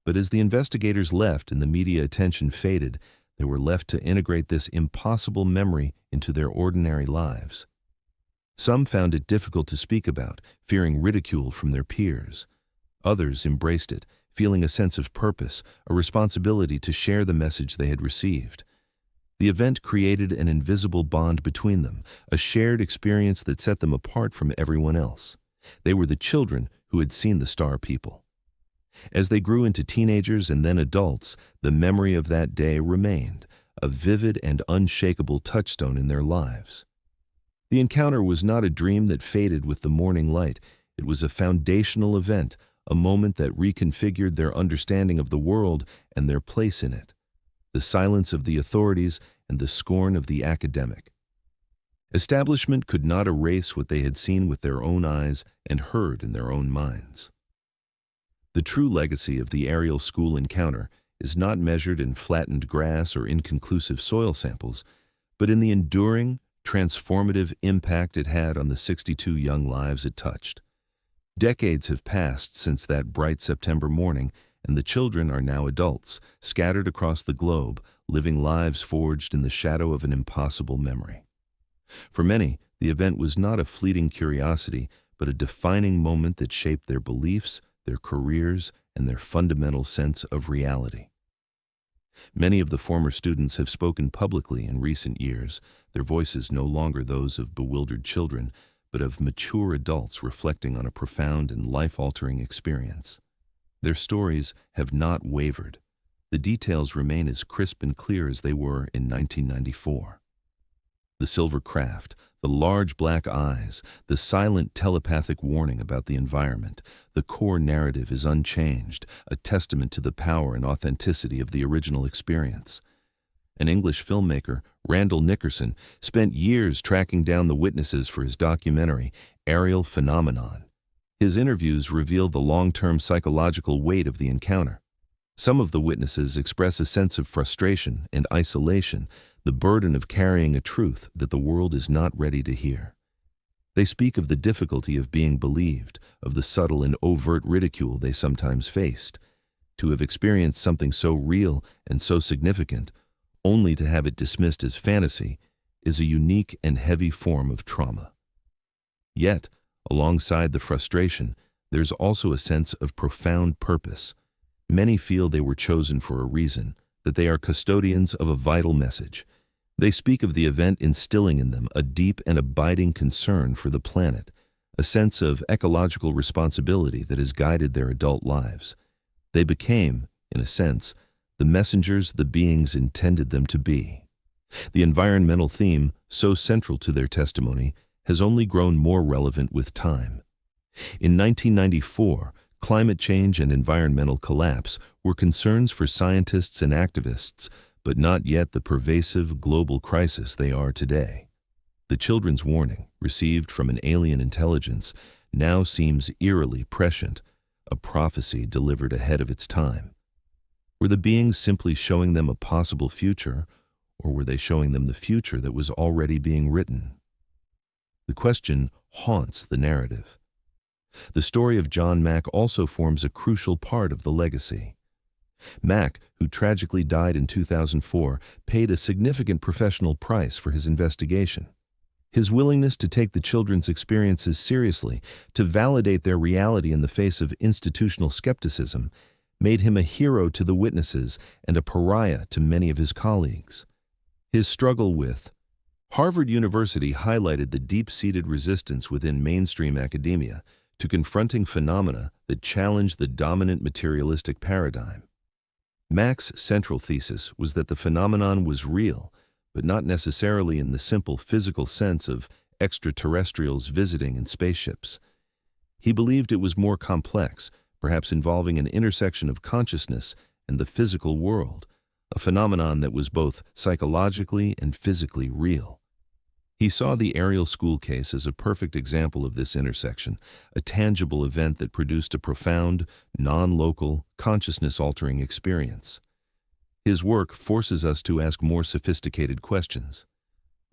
But as the investigators left and the media attention faded, they were left to integrate this impossible memory into their ordinary lives. Some found it difficult to speak about, fearing ridicule from their peers. Others embraced it, feeling a sense of purpose, a responsibility to share the message they had received. The event created an invisible bond between them, a shared experience that set them apart from everyone else. They were the children who had seen the star people. As they grew into teenagers and then adults, the memory of that day remained, a vivid and unshakable touchstone in their lives. The encounter was not a dream that faded with the morning light. It was a foundational event, a moment that reconfigured their understanding of the world and their place in it. The silence of the authorities and the scorn of the academic. Establishment could not erase what they had seen with their own eyes and heard in their own minds. The true legacy of the aerial school encounter is not measured in flattened grass or inconclusive soil samples, but in the enduring, transformative impact it had on the 62 young lives it touched. Decades have passed since that bright September morning, and the children are now adults, scattered across the globe, living lives forged in the shadow of an impossible memory. For many, the event was not a fleeting curiosity, but a defining moment that shaped their beliefs, their careers, and their fundamental sense of reality. Many of the former students have spoken publicly in recent years, their voices no longer those of bewildered children, but of mature adults reflecting on a profound and life-altering experience. Their stories have not wavered. The details remain as crisp and clear as they were in 1994. The silver craft, the large black eyes, the silent telepathic warning about the environment, the core narrative is unchanged, a testament to the power and authenticity of the original experience. An English filmmaker, Randall Nickerson, spent years tracking down the witnesses for his documentary, Aerial Phenomenon. His interviews revealed the long-term psychological weight of the encounter. Some of the witnesses express a sense of frustration and isolation, the burden of carrying a truth that the world is not ready to hear. They speak of the difficulty of being believed, of the subtle and overt ridicule they sometimes faced. To have experienced something so real and so significant, only to have it dismissed as fantasy, is a unique and heavy form of trauma. Yet, alongside the frustration, there's also a sense of profound purpose. Many feel they were chosen for a reason, that they are custodians of a vital message. They speak of the event instilling in them a deep and abiding concern for the planet, a sense of ecological responsibility that has guided their adult lives. They became, in a sense, the messengers the beings intended them to be. The environmental theme, so central to their testimony, has only grown more relevant with time. In 1994, climate change and environmental collapse were concerns for scientists and activists, but not yet the pervasive global crisis they are today. The children's warning, received from an alien intelligence, now seems eerily prescient, a prophecy delivered ahead of its time. Were the beings simply showing them a possible future, or were they showing them the future that was already being written? The question haunts the narrative. The story of John Mack also forms a crucial part of the legacy. Mack, who tragically died in 2004, paid a significant professional price for his investigation. His willingness to take the children's experiences seriously, to validate their reality in the face of institutional skepticism, made him a hero to the witnesses and a pariah to many of his colleagues. His struggle with Harvard University highlighted the deep-seated resistance within mainstream academia to confronting phenomena that challenged the dominant materialistic paradigm. Mack's central thesis was that the phenomenon was real, but not necessarily in the simple physical sense of extraterrestrials visiting in spaceships. He believed it was more complex, perhaps involving an intersection of consciousness and the physical world, a phenomenon that was both psychologically and physically real. He saw the Ariel School case as a perfect example of this intersection, a tangible event that produced a profound, non-local, consciousness-altering experience. His work forces us to ask more sophisticated questions.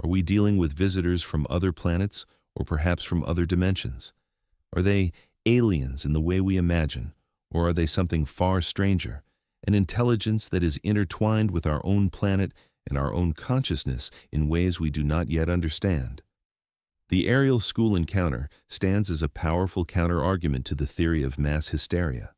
Are we dealing with visitors from other planets, or perhaps from other dimensions? Are they aliens in the way we imagine, or are they something far stranger, an intelligence that is intertwined with our own planet and our own consciousness in ways we do not yet understand? The Ariel School encounter stands as a powerful counter-argument to the theory of mass hysteria.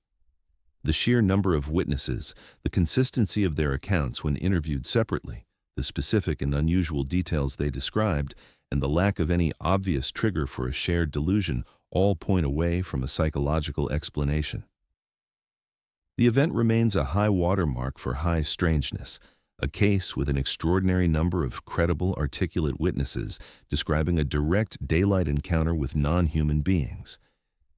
The sheer number of witnesses, the consistency of their accounts when interviewed separately, the specific and unusual details they described, and the lack of any obvious trigger for a shared delusion all point away from a psychological explanation. The event remains a high watermark for high strangeness, a case with an extraordinary number of credible, articulate witnesses describing a direct daylight encounter with non-human beings.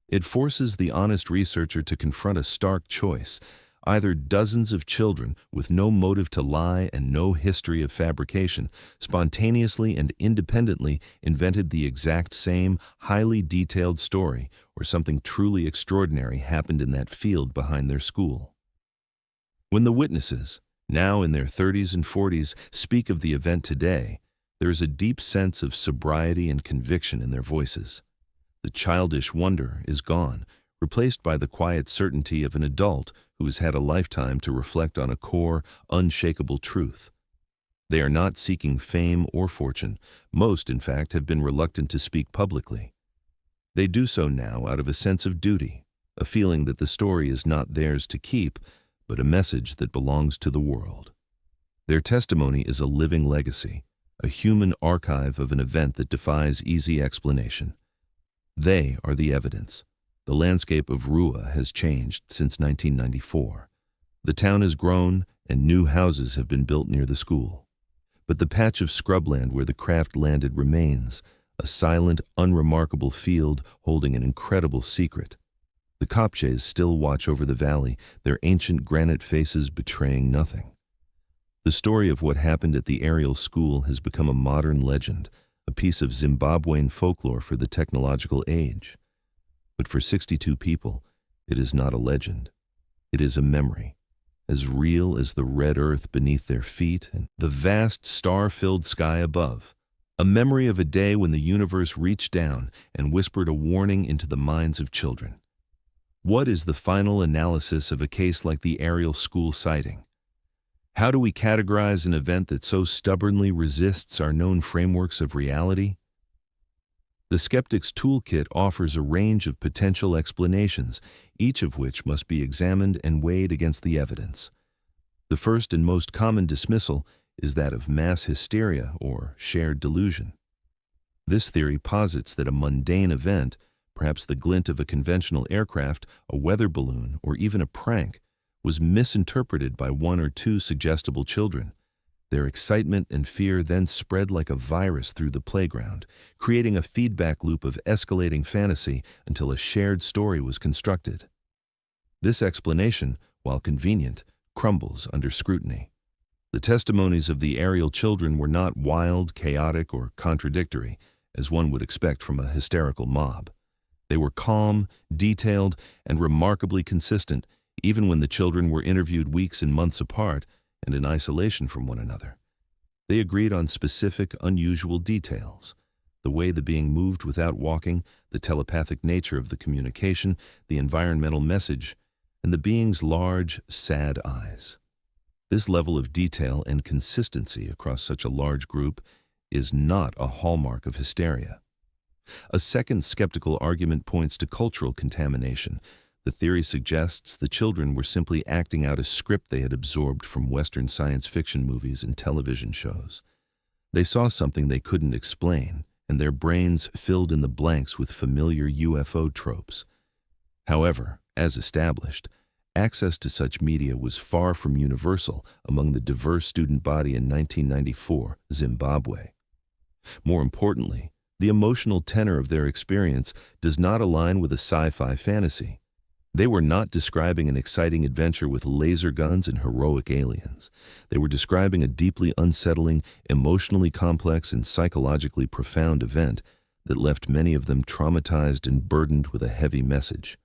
It forces the honest researcher to confront a stark choice. Either dozens of children with no motive to lie and no history of fabrication spontaneously and independently invented the exact same highly detailed story, or something truly extraordinary happened in that field behind their school. When the witnesses, now in their 30s and 40s, speak of the event today, there is a deep sense of sobriety and conviction in their voices. The childish wonder is gone, replaced by the quiet certainty of an adult who has had a lifetime to reflect on a core, unshakable truth. They are not seeking fame or fortune. Most, in fact, have been reluctant to speak publicly. They do so now out of a sense of duty, a feeling that the story is not theirs to keep, but a message that belongs to the world. Their testimony is a living legacy, a human archive of an event that defies easy explanation. They are the evidence. The landscape of Rua has changed since 1994. The town has grown, and new houses have been built near the school. But the patch of scrubland where the craft landed remains, a silent, unremarkable field holding an incredible secret. The Kopjes still watch over the valley, their ancient granite faces betraying nothing. The story of what happened at the Ariel School has become a modern legend, a piece of Zimbabwean folklore for the technological age. But for 62 people, it is not a legend. It is a memory. as real as the red earth beneath their feet and the vast star-filled sky above. A memory of a day when the universe reached down and whispered a warning into the minds of children. What is the final analysis of a case like the Ariel school sighting? How do we categorize an event that so stubbornly resists our known frameworks of reality? The skeptic's toolkit offers a range of potential explanations, each of which must be examined and weighed against the evidence. The first and most common dismissal is that of mass hysteria or shared delusion. This theory posits that a mundane event, perhaps the glint of a conventional aircraft, a weather balloon, or even a prank, was misinterpreted by one or two suggestible children. Their excitement and fear then spread like a virus through the playground, creating a feedback loop of escalating fantasy until a shared story was constructed. This explanation, while convenient, crumbles under scrutiny. The testimonies of the Ariel children were not wild, chaotic, or contradictory, as one would expect from a hysterical mob. They were calm, detailed, and remarkably consistent, even when the children were interviewed weeks and months apart and in isolation from one another. They agreed on specific, unusual details: the way the being moved without walking, the telepathic nature of the communication, the environmental message, and the being's large, sad eyes. This level of detail and consistency across such a large group is not a hallmark of hysteria. A second skeptical argument points to cultural contamination. The theory suggests the children were simply acting out a script they had absorbed from Western science fiction movies and television shows. They saw something they couldn't explain, and their brains filled in the blanks with familiar UFO tropes. However, as established, access to such media was far from universal among the diverse student body in 1994 Zimbabwe. More importantly, the emotional tenor of their experience does not align with a sci-fi fantasy. They were not describing an exciting adventure with laser guns and heroic aliens. They were describing a deeply unsettling, emotionally complex, and psychologically profound event that left many of them traumatized and burdened with a heavy message.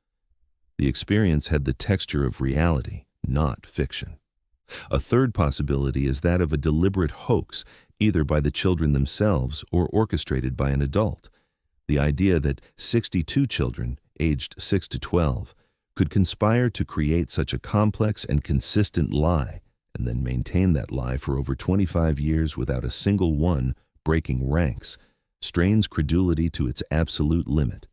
The experience had the texture of reality, not fiction. A third possibility is that of a deliberate hoax, either by the children themselves or orchestrated by an adult. The idea that 62 children, aged 6 to 12, could conspire to create such a complex and consistent lie, and then maintain that lie for over 25 years without a single one breaking ranks, strains credulity to its absolute limit.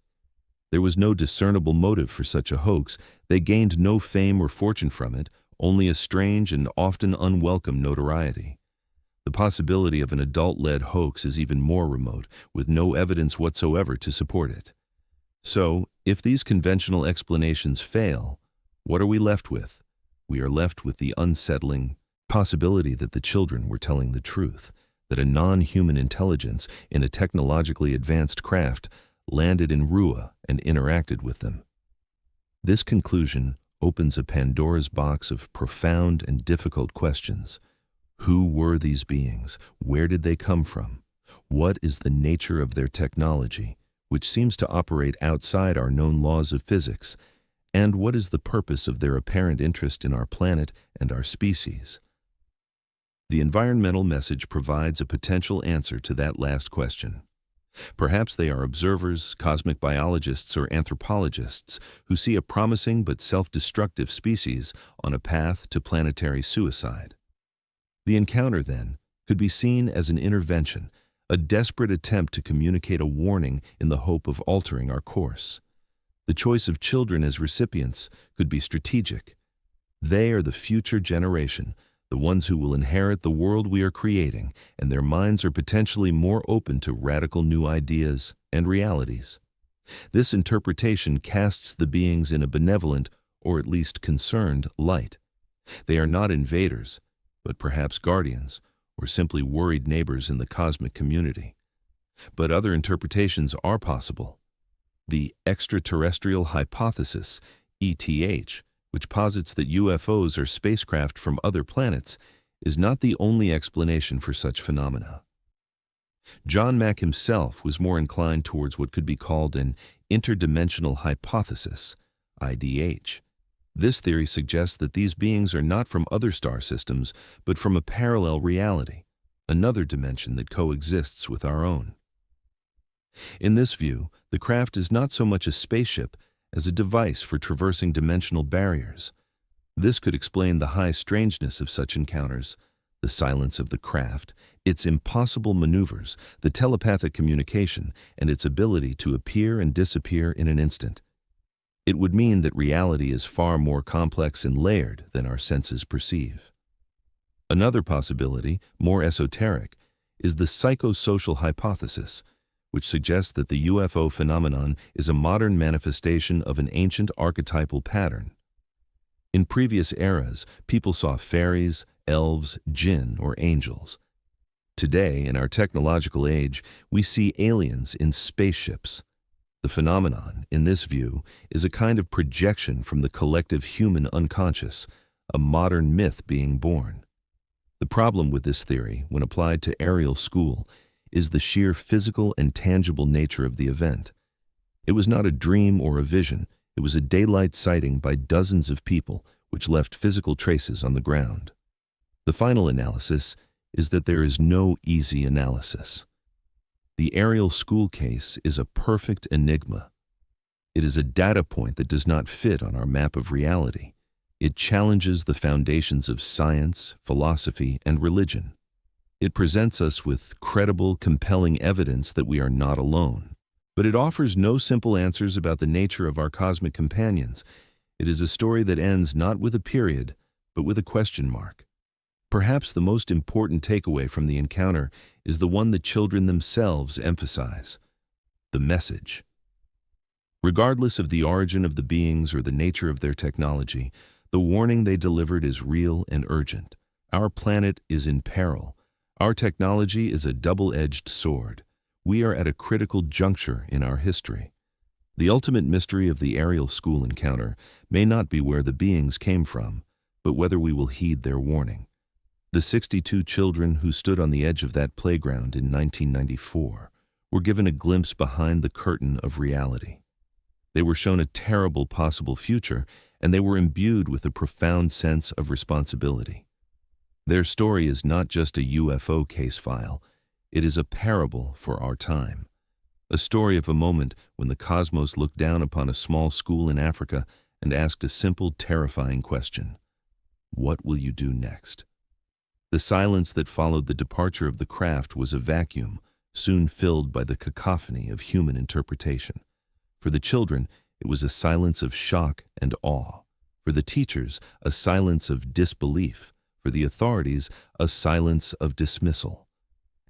There was no discernible motive for such a hoax. They gained no fame or fortune from it, only a strange and often unwelcome notoriety. The possibility of an adult-led hoax is even more remote, with no evidence whatsoever to support it. So, if these conventional explanations fail, what are we left with? We are left with the unsettling possibility that the children were telling the truth, that a non-human intelligence in a technologically advanced craft landed in Rua and interacted with them. This conclusion opens a Pandora's box of profound and difficult questions. Who were these beings? Where did they come from? What is the nature of their technology, which seems to operate outside our known laws of physics? And what is the purpose of their apparent interest in our planet and our species? The environmental message provides a potential answer to that last question. Perhaps they are observers, cosmic biologists, or anthropologists who see a promising but self-destructive species on a path to planetary suicide. The encounter, then, could be seen as an intervention, a desperate attempt to communicate a warning in the hope of altering our course. The choice of children as recipients could be strategic. They are the future generation, the ones who will inherit the world we are creating, and their minds are potentially more open to radical new ideas and realities. This interpretation casts the beings in a benevolent, or at least concerned, light. They are not invaders, but perhaps guardians, or simply worried neighbors in the cosmic community. But other interpretations are possible. The extraterrestrial hypothesis, ETH, which posits that UFOs are spacecraft from other planets, is not the only explanation for such phenomena. John Mack himself was more inclined towards what could be called an interdimensional hypothesis, IDH. This theory suggests that these beings are not from other star systems, but from a parallel reality, another dimension that coexists with our own. In this view, the craft is not so much a spaceship as a device for traversing dimensional barriers. This could explain the high strangeness of such encounters, the silence of the craft, its impossible maneuvers, the telepathic communication, and its ability to appear and disappear in an instant. It would mean that reality is far more complex and layered than our senses perceive. Another possibility, more esoteric, is the psychosocial hypothesis, which suggests that the UFO phenomenon is a modern manifestation of an ancient archetypal pattern. In previous eras, people saw fairies, elves, jinn, or angels. Today, in our technological age, we see aliens in spaceships. The phenomenon, in this view, is a kind of projection from the collective human unconscious, a modern myth being born. The problem with this theory, when applied to aerial school, is the sheer physical and tangible nature of the event. It was not a dream or a vision, it was a daylight sighting by dozens of people, which left physical traces on the ground. The final analysis is that there is no easy analysis. The aerial school case is a perfect enigma. It is a data point that does not fit on our map of reality. It challenges the foundations of science, philosophy, and religion. It presents us with credible, compelling evidence that we are not alone. But it offers no simple answers about the nature of our cosmic companions. It is a story that ends not with a period, but with a question mark. Perhaps the most important takeaway from the encounter is the one the children themselves emphasize: the message. Regardless of the origin of the beings or the nature of their technology, the warning they delivered is real and urgent. Our planet is in peril. Our technology is a double-edged sword. We are at a critical juncture in our history. The ultimate mystery of the aerial school encounter may not be where the beings came from, but whether we will heed their warning. The 62 children who stood on the edge of that playground in 1994 were given a glimpse behind the curtain of reality. They were shown a terrible possible future, and they were imbued with a profound sense of responsibility. Their story is not just a UFO case file, it is a parable for our time. A story of a moment when the cosmos looked down upon a small school in Africa and asked a simple, terrifying question: what will you do next? The silence that followed the departure of the craft was a vacuum, soon filled by the cacophony of human interpretation. For the children, it was a silence of shock and awe. For the teachers, a silence of disbelief. For the authorities, a silence of dismissal.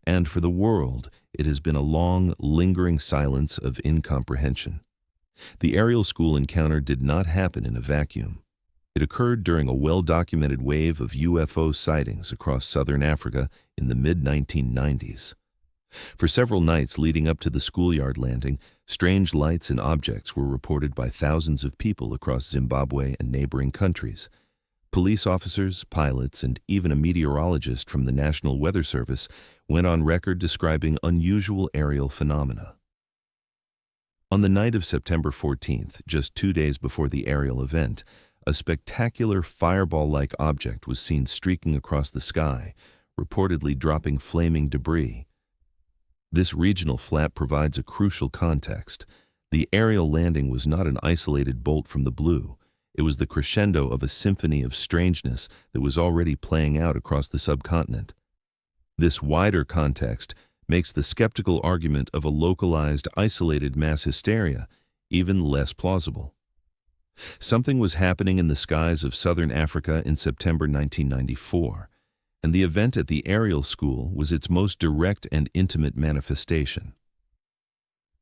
And for the world, it has been a long, lingering silence of incomprehension. The aerial school encounter did not happen in a vacuum. It occurred during a well-documented wave of UFO sightings across southern Africa in the mid-1990s. For several nights leading up to the Schoolyard landing, strange lights and objects were reported by thousands of people across Zimbabwe and neighboring countries. Police officers, pilots, and even a meteorologist from the National Weather Service went on record describing unusual aerial phenomena. On the night of September 14th, just 2 days before the aerial event, a spectacular fireball-like object was seen streaking across the sky, reportedly dropping flaming debris. This regional flap provides a crucial context. The aerial landing was not an isolated bolt from the blue. It was the crescendo of a symphony of strangeness that was already playing out across the subcontinent. This wider context makes the skeptical argument of a localized, isolated mass hysteria even less plausible. Something was happening in the skies of southern Africa in September 1994, and the event at the aerial school was its most direct and intimate manifestation.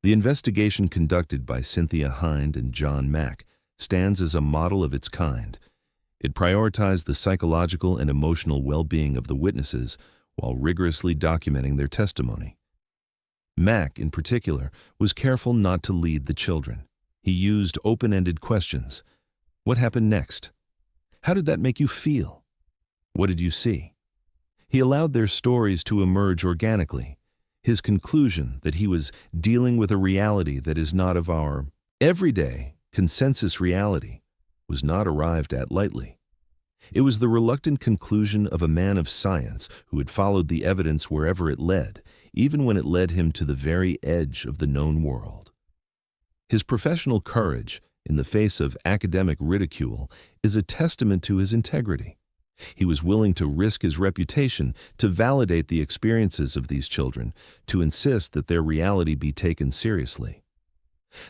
The investigation conducted by Cynthia Hind and John Mack stands as a model of its kind. It prioritized the psychological and emotional well-being of the witnesses while rigorously documenting their testimony. Mack, in particular, was careful not to lead the children. He used open-ended questions. What happened next? How did that make you feel? What did you see? He allowed their stories to emerge organically. His conclusion that he was dealing with a reality that is not of our everyday consensus reality was not arrived at lightly. It was the reluctant conclusion of a man of science who had followed the evidence wherever it led, even when it led him to the very edge of the known world. His professional courage, in the face of academic ridicule, is a testament to his integrity. He was willing to risk his reputation to validate the experiences of these children, to insist that their reality be taken seriously.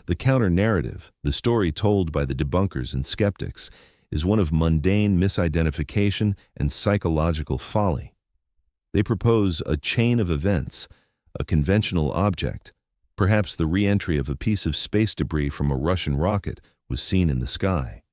The counter-narrative, the story told by the debunkers and skeptics, is one of mundane misidentification and psychological folly. They propose a chain of events, a conventional object, perhaps the re-entry of a piece of space debris from a Russian rocket, was seen in the sky.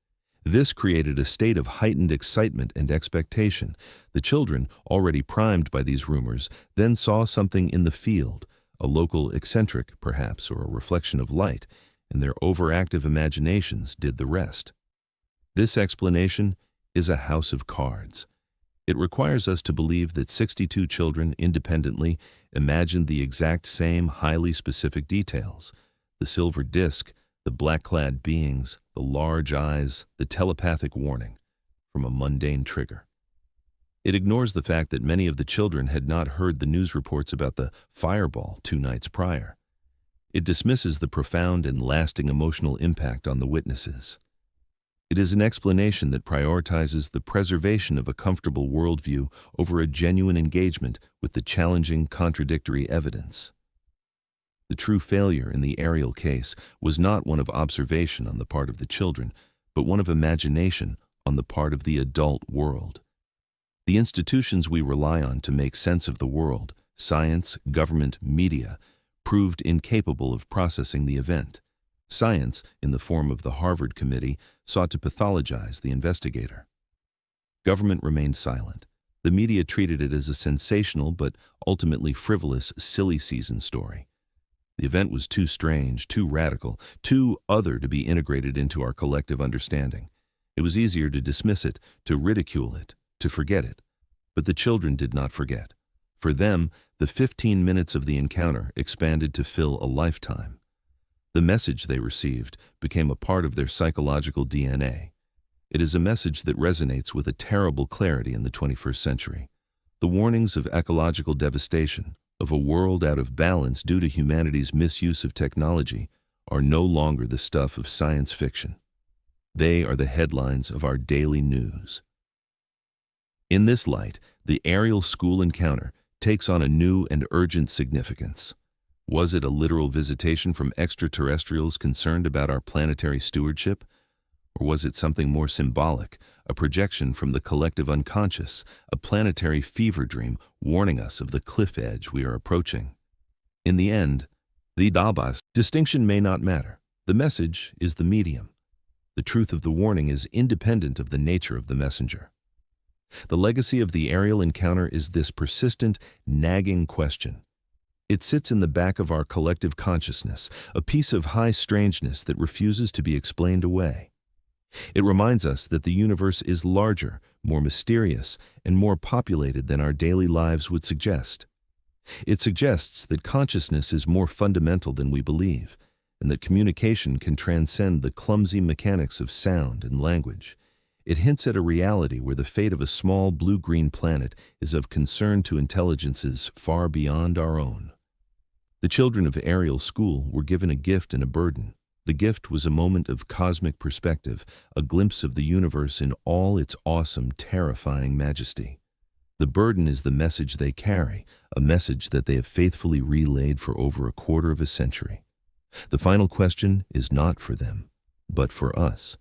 This created a state of heightened excitement and expectation. The children, already primed by these rumors, then saw something in the field, a local eccentric, perhaps, or a reflection of light, and their overactive imaginations did the rest. This explanation is a house of cards. It requires us to believe that 62 children independently imagined the exact same highly specific details: the silver disc, the black-clad beings, the large eyes, the telepathic warning, from a mundane trigger. It ignores the fact that many of the children had not heard the news reports about the fireball 2 nights prior. It dismisses the profound and lasting emotional impact on the witnesses. It is an explanation that prioritizes the preservation of a comfortable worldview over a genuine engagement with the challenging, contradictory evidence. The true failure in the aerial case was not one of observation on the part of the children, but one of imagination on the part of the adult world. The institutions we rely on to make sense of the world, science, government, media, proved incapable of processing the event. Science, in the form of the Harvard Committee, sought to pathologize the investigator. Government remained silent. The media treated it as a sensational but ultimately frivolous silly season story. The event was too strange, too radical, too other to be integrated into our collective understanding. It was easier to dismiss it, to ridicule it, to forget it. But the children did not forget. For them, the 15 minutes of the encounter expanded to fill a lifetime. The message they received became a part of their psychological DNA. It is a message that resonates with a terrible clarity in the 21st century. The warnings of ecological devastation, of a world out of balance due to humanity's misuse of technology, are no longer the stuff of science fiction. They are the headlines of our daily news. In this light, the aerial school encounter takes on a new and urgent significance. Was it a literal visitation from extraterrestrials concerned about our planetary stewardship? Or was it something more symbolic, a projection from the collective unconscious, a planetary fever dream warning us of the cliff edge we are approaching? In the end, the distinction may not matter. The message is the medium. The truth of the warning is independent of the nature of the messenger. The legacy of the aerial encounter is this persistent, nagging question. It sits in the back of our collective consciousness, a piece of high strangeness that refuses to be explained away. It reminds us that the universe is larger, more mysterious, and more populated than our daily lives would suggest. It suggests that consciousness is more fundamental than we believe, and that communication can transcend the clumsy mechanics of sound and language. It hints at a reality where the fate of a small blue-green planet is of concern to intelligences far beyond our own. The children of aerial school were given a gift and a burden. The gift was a moment of cosmic perspective, a glimpse of the universe in all its awesome, terrifying majesty. The burden is the message they carry, a message that they have faithfully relayed for over a quarter of a century. The final question is not for them, but for us.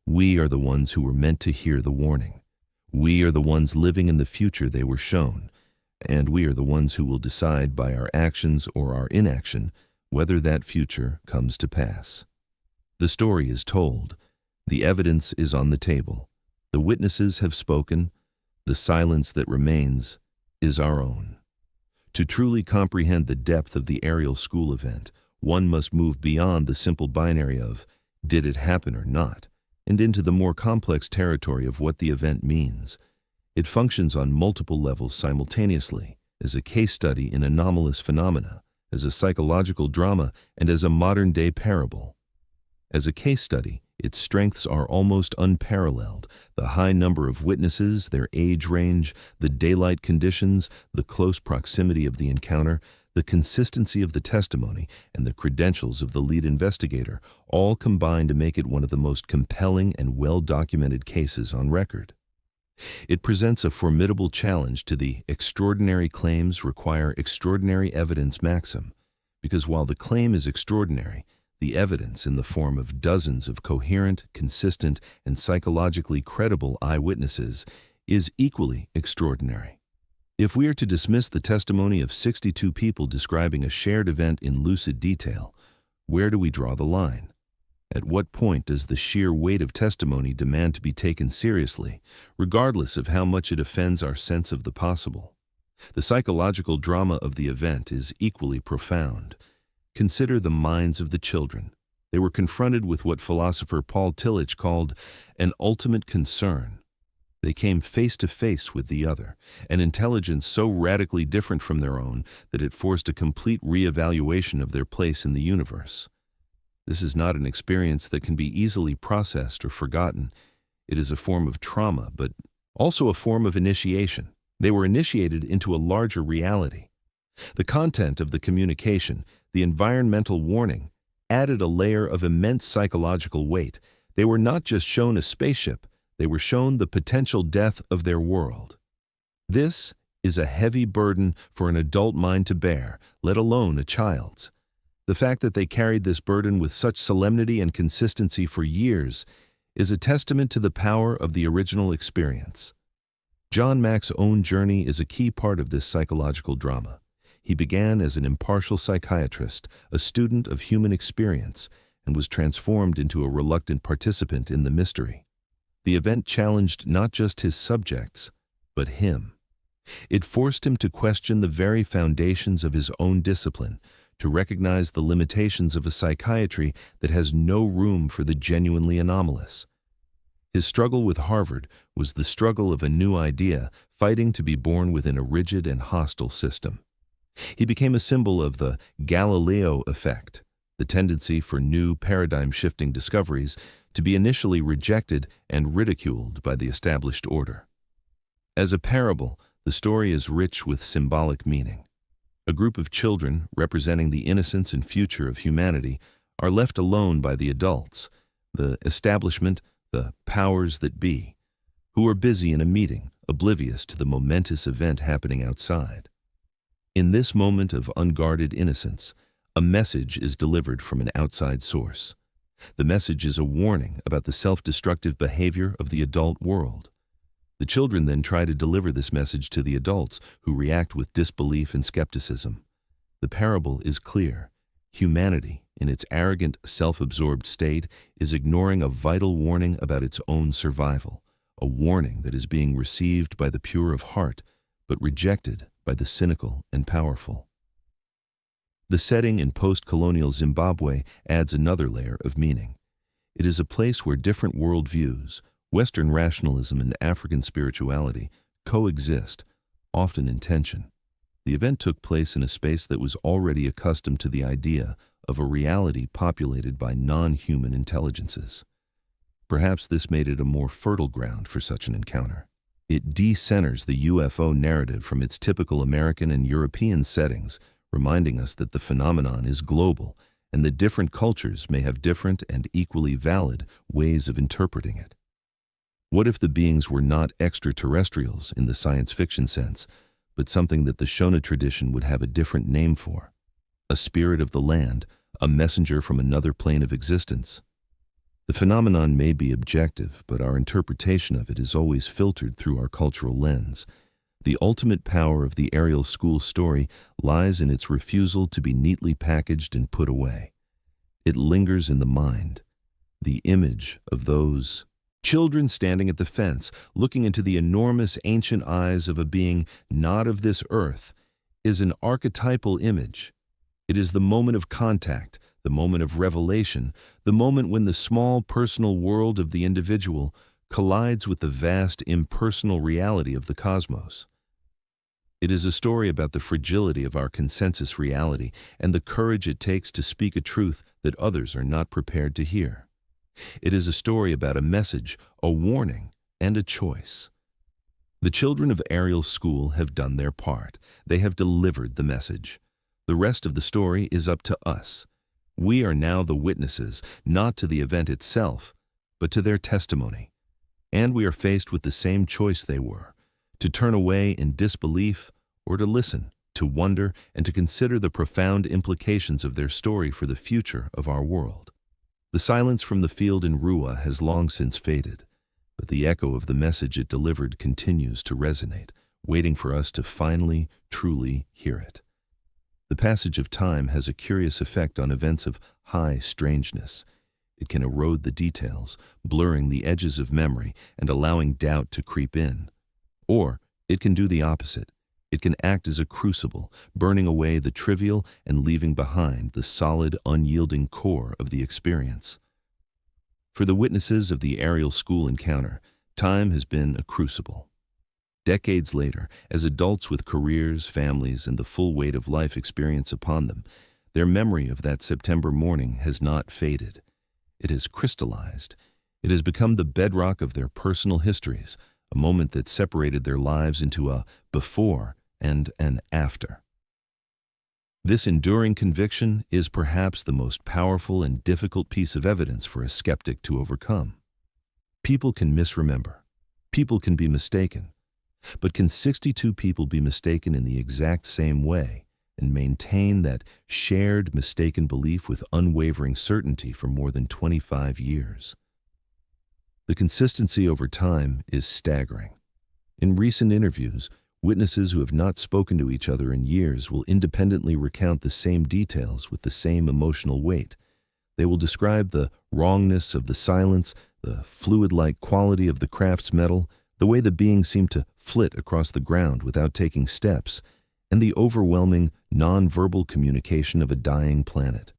We are the ones who were meant to hear the warning. We are the ones living in the future they were shown, and we are the ones who will decide by our actions or our inaction whether that future comes to pass. The story is told. The evidence is on the table. The witnesses have spoken. The silence that remains is our own. To truly comprehend the depth of the aerial school event, one must move beyond the simple binary of, did it happen or not, and into the more complex territory of what the event means. It functions on multiple levels simultaneously, as a case study in anomalous phenomena, as a psychological drama, and as a modern-day parable. As a case study, Its strengths are almost unparalleled. The high number of witnesses, their age range, the daylight conditions, the close proximity of the encounter, the consistency of the testimony, and the credentials of the lead investigator all combine to make it one of the most compelling and well-documented cases on record. It presents a formidable challenge to the extraordinary claims require extraordinary evidence maxim, because while the claim is extraordinary, the evidence in the form of dozens of coherent, consistent, and psychologically credible eyewitnesses is equally extraordinary. If we are to dismiss the testimony of 62 people describing a shared event in lucid detail, where do we draw the line? At what point does the sheer weight of testimony demand to be taken seriously, regardless of how much it offends our sense of the possible? The psychological drama of the event is equally profound. Consider the minds of the children. They were confronted with what philosopher Paul Tillich called an ultimate concern. They came face to face with the other, an intelligence so radically different from their own that it forced a complete reevaluation of their place in the universe. This is not an experience that can be easily processed or forgotten. It is a form of trauma, but also a form of initiation. They were initiated into a larger reality. The content of the communication, the environmental warning, added a layer of immense psychological weight. They were not just shown a spaceship, they were shown the potential death of their world. This is a heavy burden for an adult mind to bear, let alone a child's. The fact that they carried this burden with such solemnity and consistency for years is a testament to the power of the original experience. John Mack's own journey is a key part of this psychological drama. He began as an impartial psychiatrist, a student of human experience, and was transformed into a reluctant participant in the mystery. The event challenged not just his subjects, but him. It forced him to question the very foundations of his own discipline, to recognize the limitations of a psychiatry that has no room for the genuinely anomalous. His struggle with Harvard was the struggle of a new idea, fighting to be born within a rigid and hostile system. He became a symbol of the Galileo effect, the tendency for new paradigm-shifting discoveries to be initially rejected and ridiculed by the established order. As a parable, the story is rich with symbolic meaning. A group of children, representing the innocence and future of humanity, are left alone by the adults, the establishment, the powers that be, who are busy in a meeting, oblivious to the momentous event happening outside. In this moment of unguarded innocence, a message is delivered from an outside source. The message is a warning about the self-destructive behavior of the adult world. The children then try to deliver this message to the adults, who react with disbelief and skepticism. The parable is clear. Humanity, in its arrogant, self-absorbed state, is ignoring a vital warning about its own survival, a warning that is being received by the pure of heart, but rejected by the cynical and powerful. The setting in post-colonial Zimbabwe adds another layer of meaning. It is a place where different worldviews, Western rationalism and African spirituality, coexist, often in tension. The event took place in a space that was already accustomed to the idea of a reality populated by non-human intelligences. Perhaps this made it a more fertile ground for such an encounter. It decenters the UFO narrative from its typical American and European settings, reminding us that the phenomenon is global and that different cultures may have different and equally valid ways of interpreting it. What if the beings were not extraterrestrials in the science fiction sense, but something that the Shona tradition would have a different name for? A spirit of the land, a messenger from another plane of existence? The phenomenon may be objective, but our interpretation of it is always filtered through our cultural lens. The ultimate power of the Ariel School story lies in its refusal to be neatly packaged and put away. It lingers in the mind. The image of those children standing at the fence, looking into the enormous ancient eyes of a being not of this earth, is an archetypal image. It is the moment of contact, the moment of revelation, the moment when the small personal world of the individual collides with the vast impersonal reality of the cosmos. It is a story about the fragility of our consensus reality and the courage it takes to speak a truth that others are not prepared to hear. It is a story about a message, a warning, and a choice. The children of Ariel School have done their part. They have delivered the message. The rest of the story is up to us. We are now the witnesses, not to the event itself, but to their testimony. And we are faced with the same choice they were, to turn away in disbelief or to listen, to wonder, and to consider the profound implications of their story for the future of our world. The silence from the field in Rua has long since faded, but the echo of the message it delivered continues to resonate, waiting for us to finally, truly hear it. The passage of time has a curious effect on events of high strangeness. It can erode the details, blurring the edges of memory and allowing doubt to creep in. Or it can do the opposite. It can act as a crucible, burning away the trivial and leaving behind the solid, unyielding core of the experience. For the witnesses of the Ariel School encounter, time has been a crucible. Decades later, as adults with careers, families, and the full weight of life experience upon them, their memory of that September morning has not faded. It has crystallized. It has become the bedrock of their personal histories, a moment that separated their lives into a before and an after. This enduring conviction is perhaps the most powerful and difficult piece of evidence for a skeptic to overcome. People can misremember. People can be mistaken. But can 62 people be mistaken in the exact same way and maintain that shared mistaken belief with unwavering certainty for more than 25 years? The consistency over time is staggering. In recent interviews, witnesses who have not spoken to each other in years will independently recount the same details with the same emotional weight. They will describe the wrongness of the silence, the fluid-like quality of the craft's metal, the way the being seemed to flit across the ground without taking steps, and the overwhelming, non-verbal communication of a dying planet.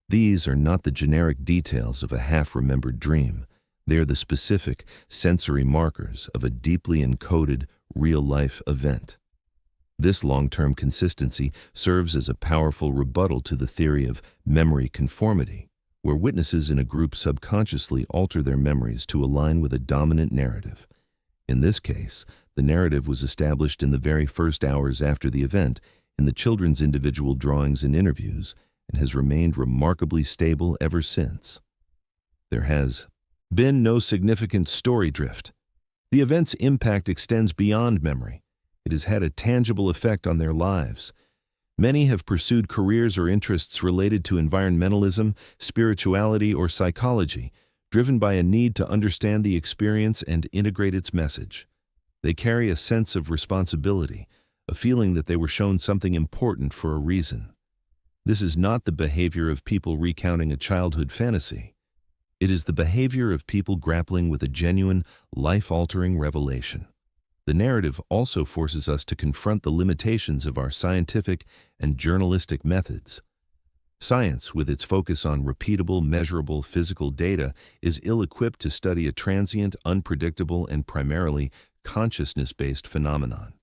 These are not the generic details of a half-remembered dream. They are the specific, sensory markers of a deeply encoded, real-life event. This long-term consistency serves as a powerful rebuttal to the theory of memory conformity, where witnesses in a group subconsciously alter their memories to align with a dominant narrative. In this case, the narrative was established in the very first hours after the event in the children's individual drawings and interviews, and has remained remarkably stable ever since. There has been no significant story drift. The event's impact extends beyond memory. It has had a tangible effect on their lives. Many have pursued careers or interests related to environmentalism, spirituality, or psychology, driven by a need to understand the experience and integrate its message. They carry a sense of responsibility, a feeling that they were shown something important for a reason. This is not the behavior of people recounting a childhood fantasy. It is the behavior of people grappling with a genuine, life-altering revelation. The narrative also forces us to confront the limitations of our scientific and journalistic methods. Science, with its focus on repeatable, measurable physical data, is ill-equipped to study a transient, unpredictable, and primarily consciousness-based phenomenon.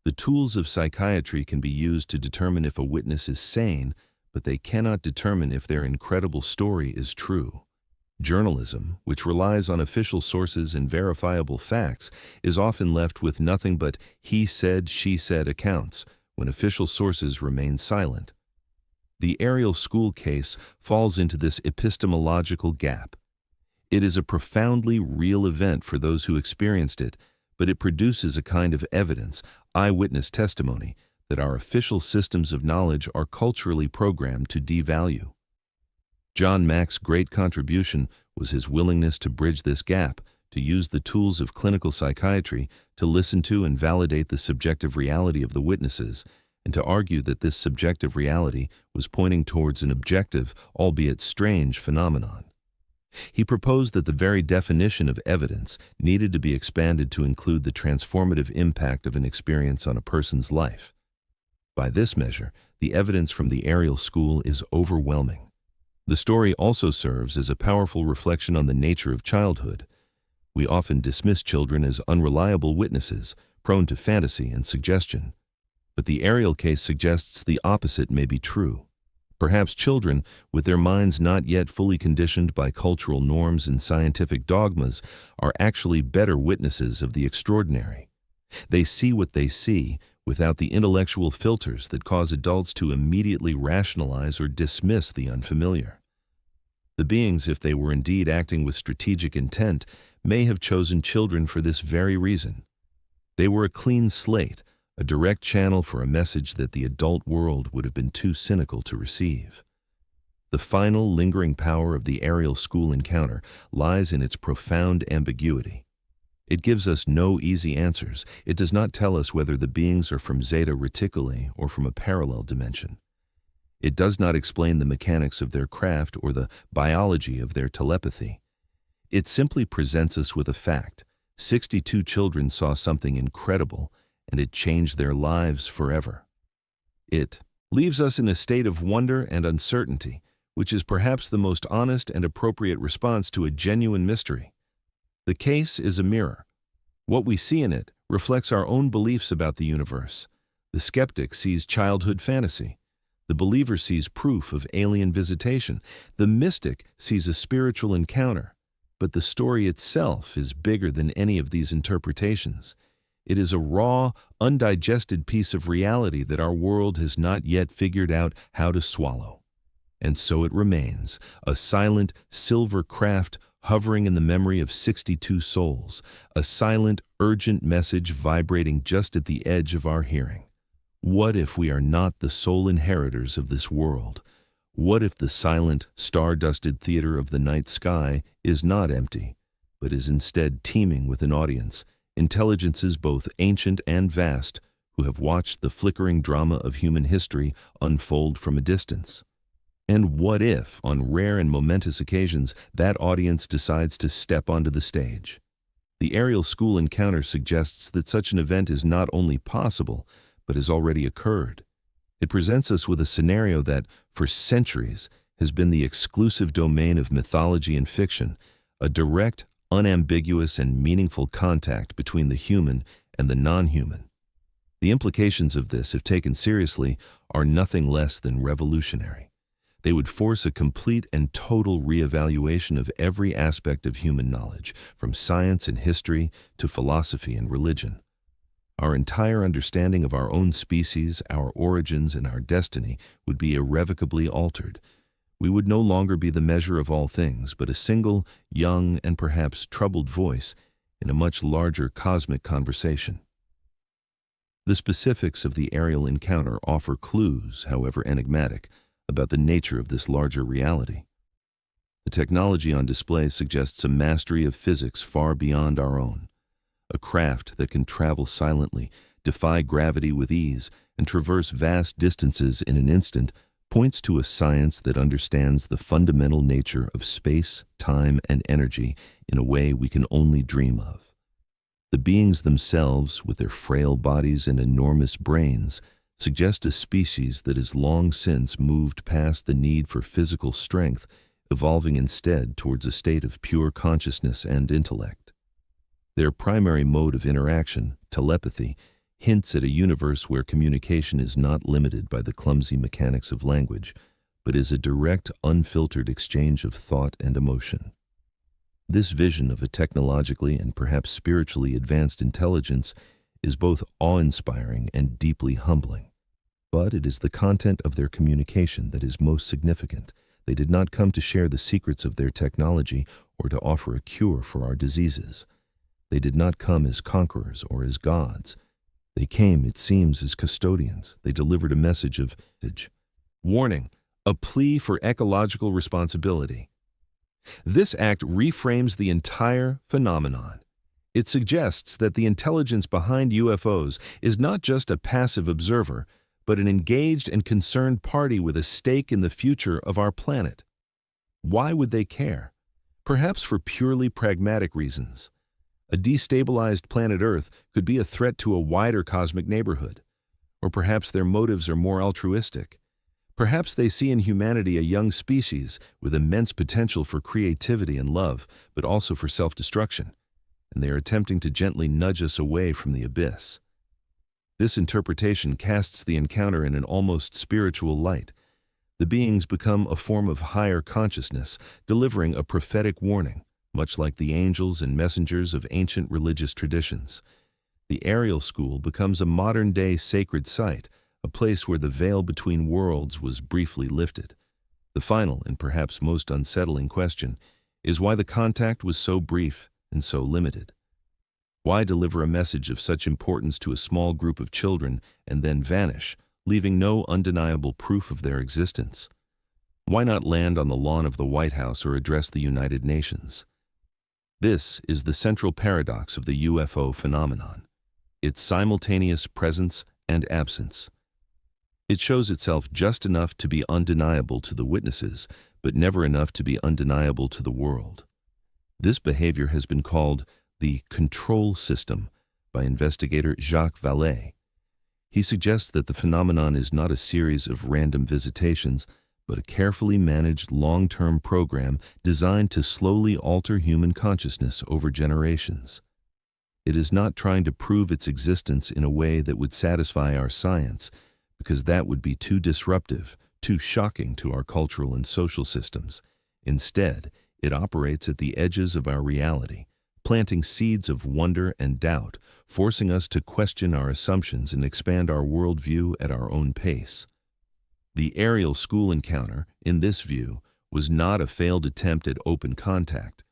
The tools of psychiatry can be used to determine if a witness is sane, but they cannot determine if their incredible story is true. Journalism, which relies on official sources and verifiable facts, is often left with nothing but he said, she said accounts when official sources remain silent. The Ariel School case falls into this epistemological gap. It is a profoundly real event for those who experienced it, but it produces a kind of evidence, eyewitness testimony, that our official systems of knowledge are culturally programmed to devalue. John Mack's great contribution was his willingness to bridge this gap, to use the tools of clinical psychiatry to listen to and validate the subjective reality of the witnesses, and to argue that this subjective reality was pointing towards an objective, albeit strange, phenomenon. He proposed that the very definition of evidence needed to be expanded to include the transformative impact of an experience on a person's life. By this measure, the evidence from the Ariel School is overwhelming. The story also serves as a powerful reflection on the nature of childhood. We often dismiss children as unreliable witnesses, prone to fantasy and suggestion. But the Ariel case suggests the opposite may be true. Perhaps children, with their minds not yet fully conditioned by cultural norms and scientific dogmas, are actually better witnesses of the extraordinary. They see what they see without the intellectual filters that cause adults to immediately rationalize or dismiss the unfamiliar. The beings, if they were indeed acting with strategic intent, may have chosen children for this very reason. They were a clean slate, a direct channel for a message that the adult world would have been too cynical to receive. The final lingering power of the aerial school encounter lies in its profound ambiguity. It gives us no easy answers. It does not tell us whether the beings are from Zeta Reticuli or from a parallel dimension. It does not explain the mechanics of their craft or the biology of their telepathy. It simply presents us with a fact. 62 children saw something incredible, and it changed their lives forever. It leaves us in a state of wonder and uncertainty, which is perhaps the most honest and appropriate response to a genuine mystery. The case is a mirror. What we see in it reflects our own beliefs about the universe. The skeptic sees childhood fantasy. The believer sees proof of alien visitation. The mystic sees a spiritual encounter. But the story itself is bigger than any of these interpretations. It is a raw, undigested piece of reality that our world has not yet figured out how to swallow. And so it remains, a silent, silver craft hovering in the memory of 62 souls, a silent, urgent message vibrating just at the edge of our hearing. What if we are not the sole inheritors of this world? What if the silent, star-dusted theater of the night sky is not empty, but is instead teeming with an audience, intelligences both ancient and vast, who have watched the flickering drama of human history unfold from a distance? And what if, on rare and momentous occasions, that audience decides to step onto the stage? The aerial school encounter suggests that such an event is not only possible, but has already occurred. It presents us with a scenario that, for centuries, has been the exclusive domain of mythology and fiction, a direct, unambiguous, and meaningful contact between the human and the non-human. The implications of this, if taken seriously, are nothing less than revolutionary. They would force a complete and total reevaluation of every aspect of human knowledge, from science and history to philosophy and religion. Our entire understanding of our own species, our origins, and our destiny would be irrevocably altered. We would no longer be the measure of all things, but a single, young, and perhaps troubled voice in a much larger cosmic conversation. The specifics of the aerial encounter offer clues, however enigmatic, about the nature of this larger reality. The technology on display suggests a mastery of physics far beyond our own. A craft that can travel silently, defy gravity with ease, and traverse vast distances in an instant points to a science that understands the fundamental nature of space, time, and energy in a way we can only dream of. The beings themselves, with their frail bodies and enormous brains, suggest a species that has long since moved past the need for physical strength, evolving instead towards a state of pure consciousness and intellect. Their primary mode of interaction, telepathy, hints at a universe where communication is not limited by the clumsy mechanics of language, but is a direct, unfiltered exchange of thought and emotion. This vision of a technologically and perhaps spiritually advanced intelligence is both awe-inspiring and deeply humbling. But it is the content of their communication that is most significant. They did not come to share the secrets of their technology or to offer a cure for our diseases. They did not come as conquerors or as gods. They came, it seems, as custodians. They delivered a message of warning, a plea for ecological responsibility. This act reframes the entire phenomenon. It suggests that the intelligence behind UFOs is not just a passive observer, but an engaged and concerned party with a stake in the future of our planet. Why would they care? Perhaps for purely pragmatic reasons. A destabilized planet Earth could be a threat to a wider cosmic neighborhood. Or perhaps their motives are more altruistic. Perhaps they see in humanity a young species with immense potential for creativity and love, but also for self-destruction, and they are attempting to gently nudge us away from the abyss. This interpretation casts the encounter in an almost spiritual light. The beings become a form of higher consciousness, delivering a prophetic warning, much like the angels and messengers of ancient religious traditions. The aerial school becomes a modern-day sacred site, a place where the veil between worlds was briefly lifted. The final, and perhaps most unsettling question, is why the contact was so brief and so limited. Why deliver a message of such importance to a small group of children and then vanish, leaving no undeniable proof of their existence? Why not land on the lawn of the White House or address the United Nations? This is the central paradox of the UFO phenomenon, its simultaneous presence and absence. It shows itself just enough to be undeniable to the witnesses, but never enough to be undeniable to the world. This behavior has been called the control system by investigator Jacques Vallée. He suggests that the phenomenon is not a series of random visitations, but a carefully managed long-term program designed to slowly alter human consciousness over generations. It is not trying to prove its existence in a way that would satisfy our science, because that would be too disruptive, too shocking to our cultural and social systems. Instead, it operates at the edges of our reality, planting seeds of wonder and doubt, forcing us to question our assumptions and expand our worldview at our own pace. The aerial school encounter, in this view, was not a failed attempt at open contact.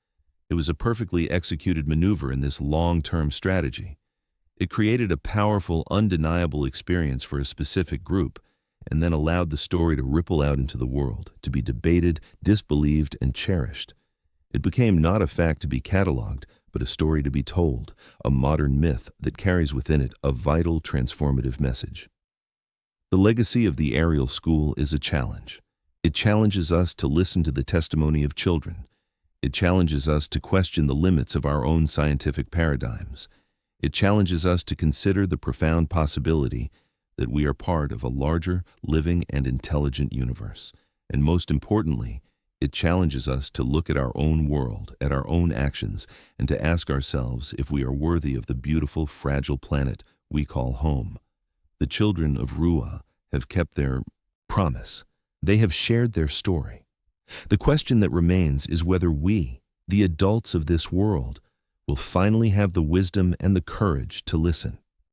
It was a perfectly executed maneuver in this long-term strategy. It created a powerful, undeniable experience for a specific group, and then allowed the story to ripple out into the world, to be debated, disbelieved, and cherished. It became not a fact to be cataloged, but a story to be told, a modern myth that carries within it a vital, transformative message. The legacy of the aerial school is a challenge. It challenges us to listen to the testimony of children. It challenges us to question the limits of our own scientific paradigms. It challenges us to consider the profound possibility that we are part of a larger, living, and intelligent universe. And most importantly, it challenges us to look at our own world, at our own actions, and to ask ourselves if we are worthy of the beautiful, fragile planet we call home. The children of Rua have kept their promise. They have shared their story. The question that remains is whether we, the adults of this world, will finally have the wisdom and the courage to listen.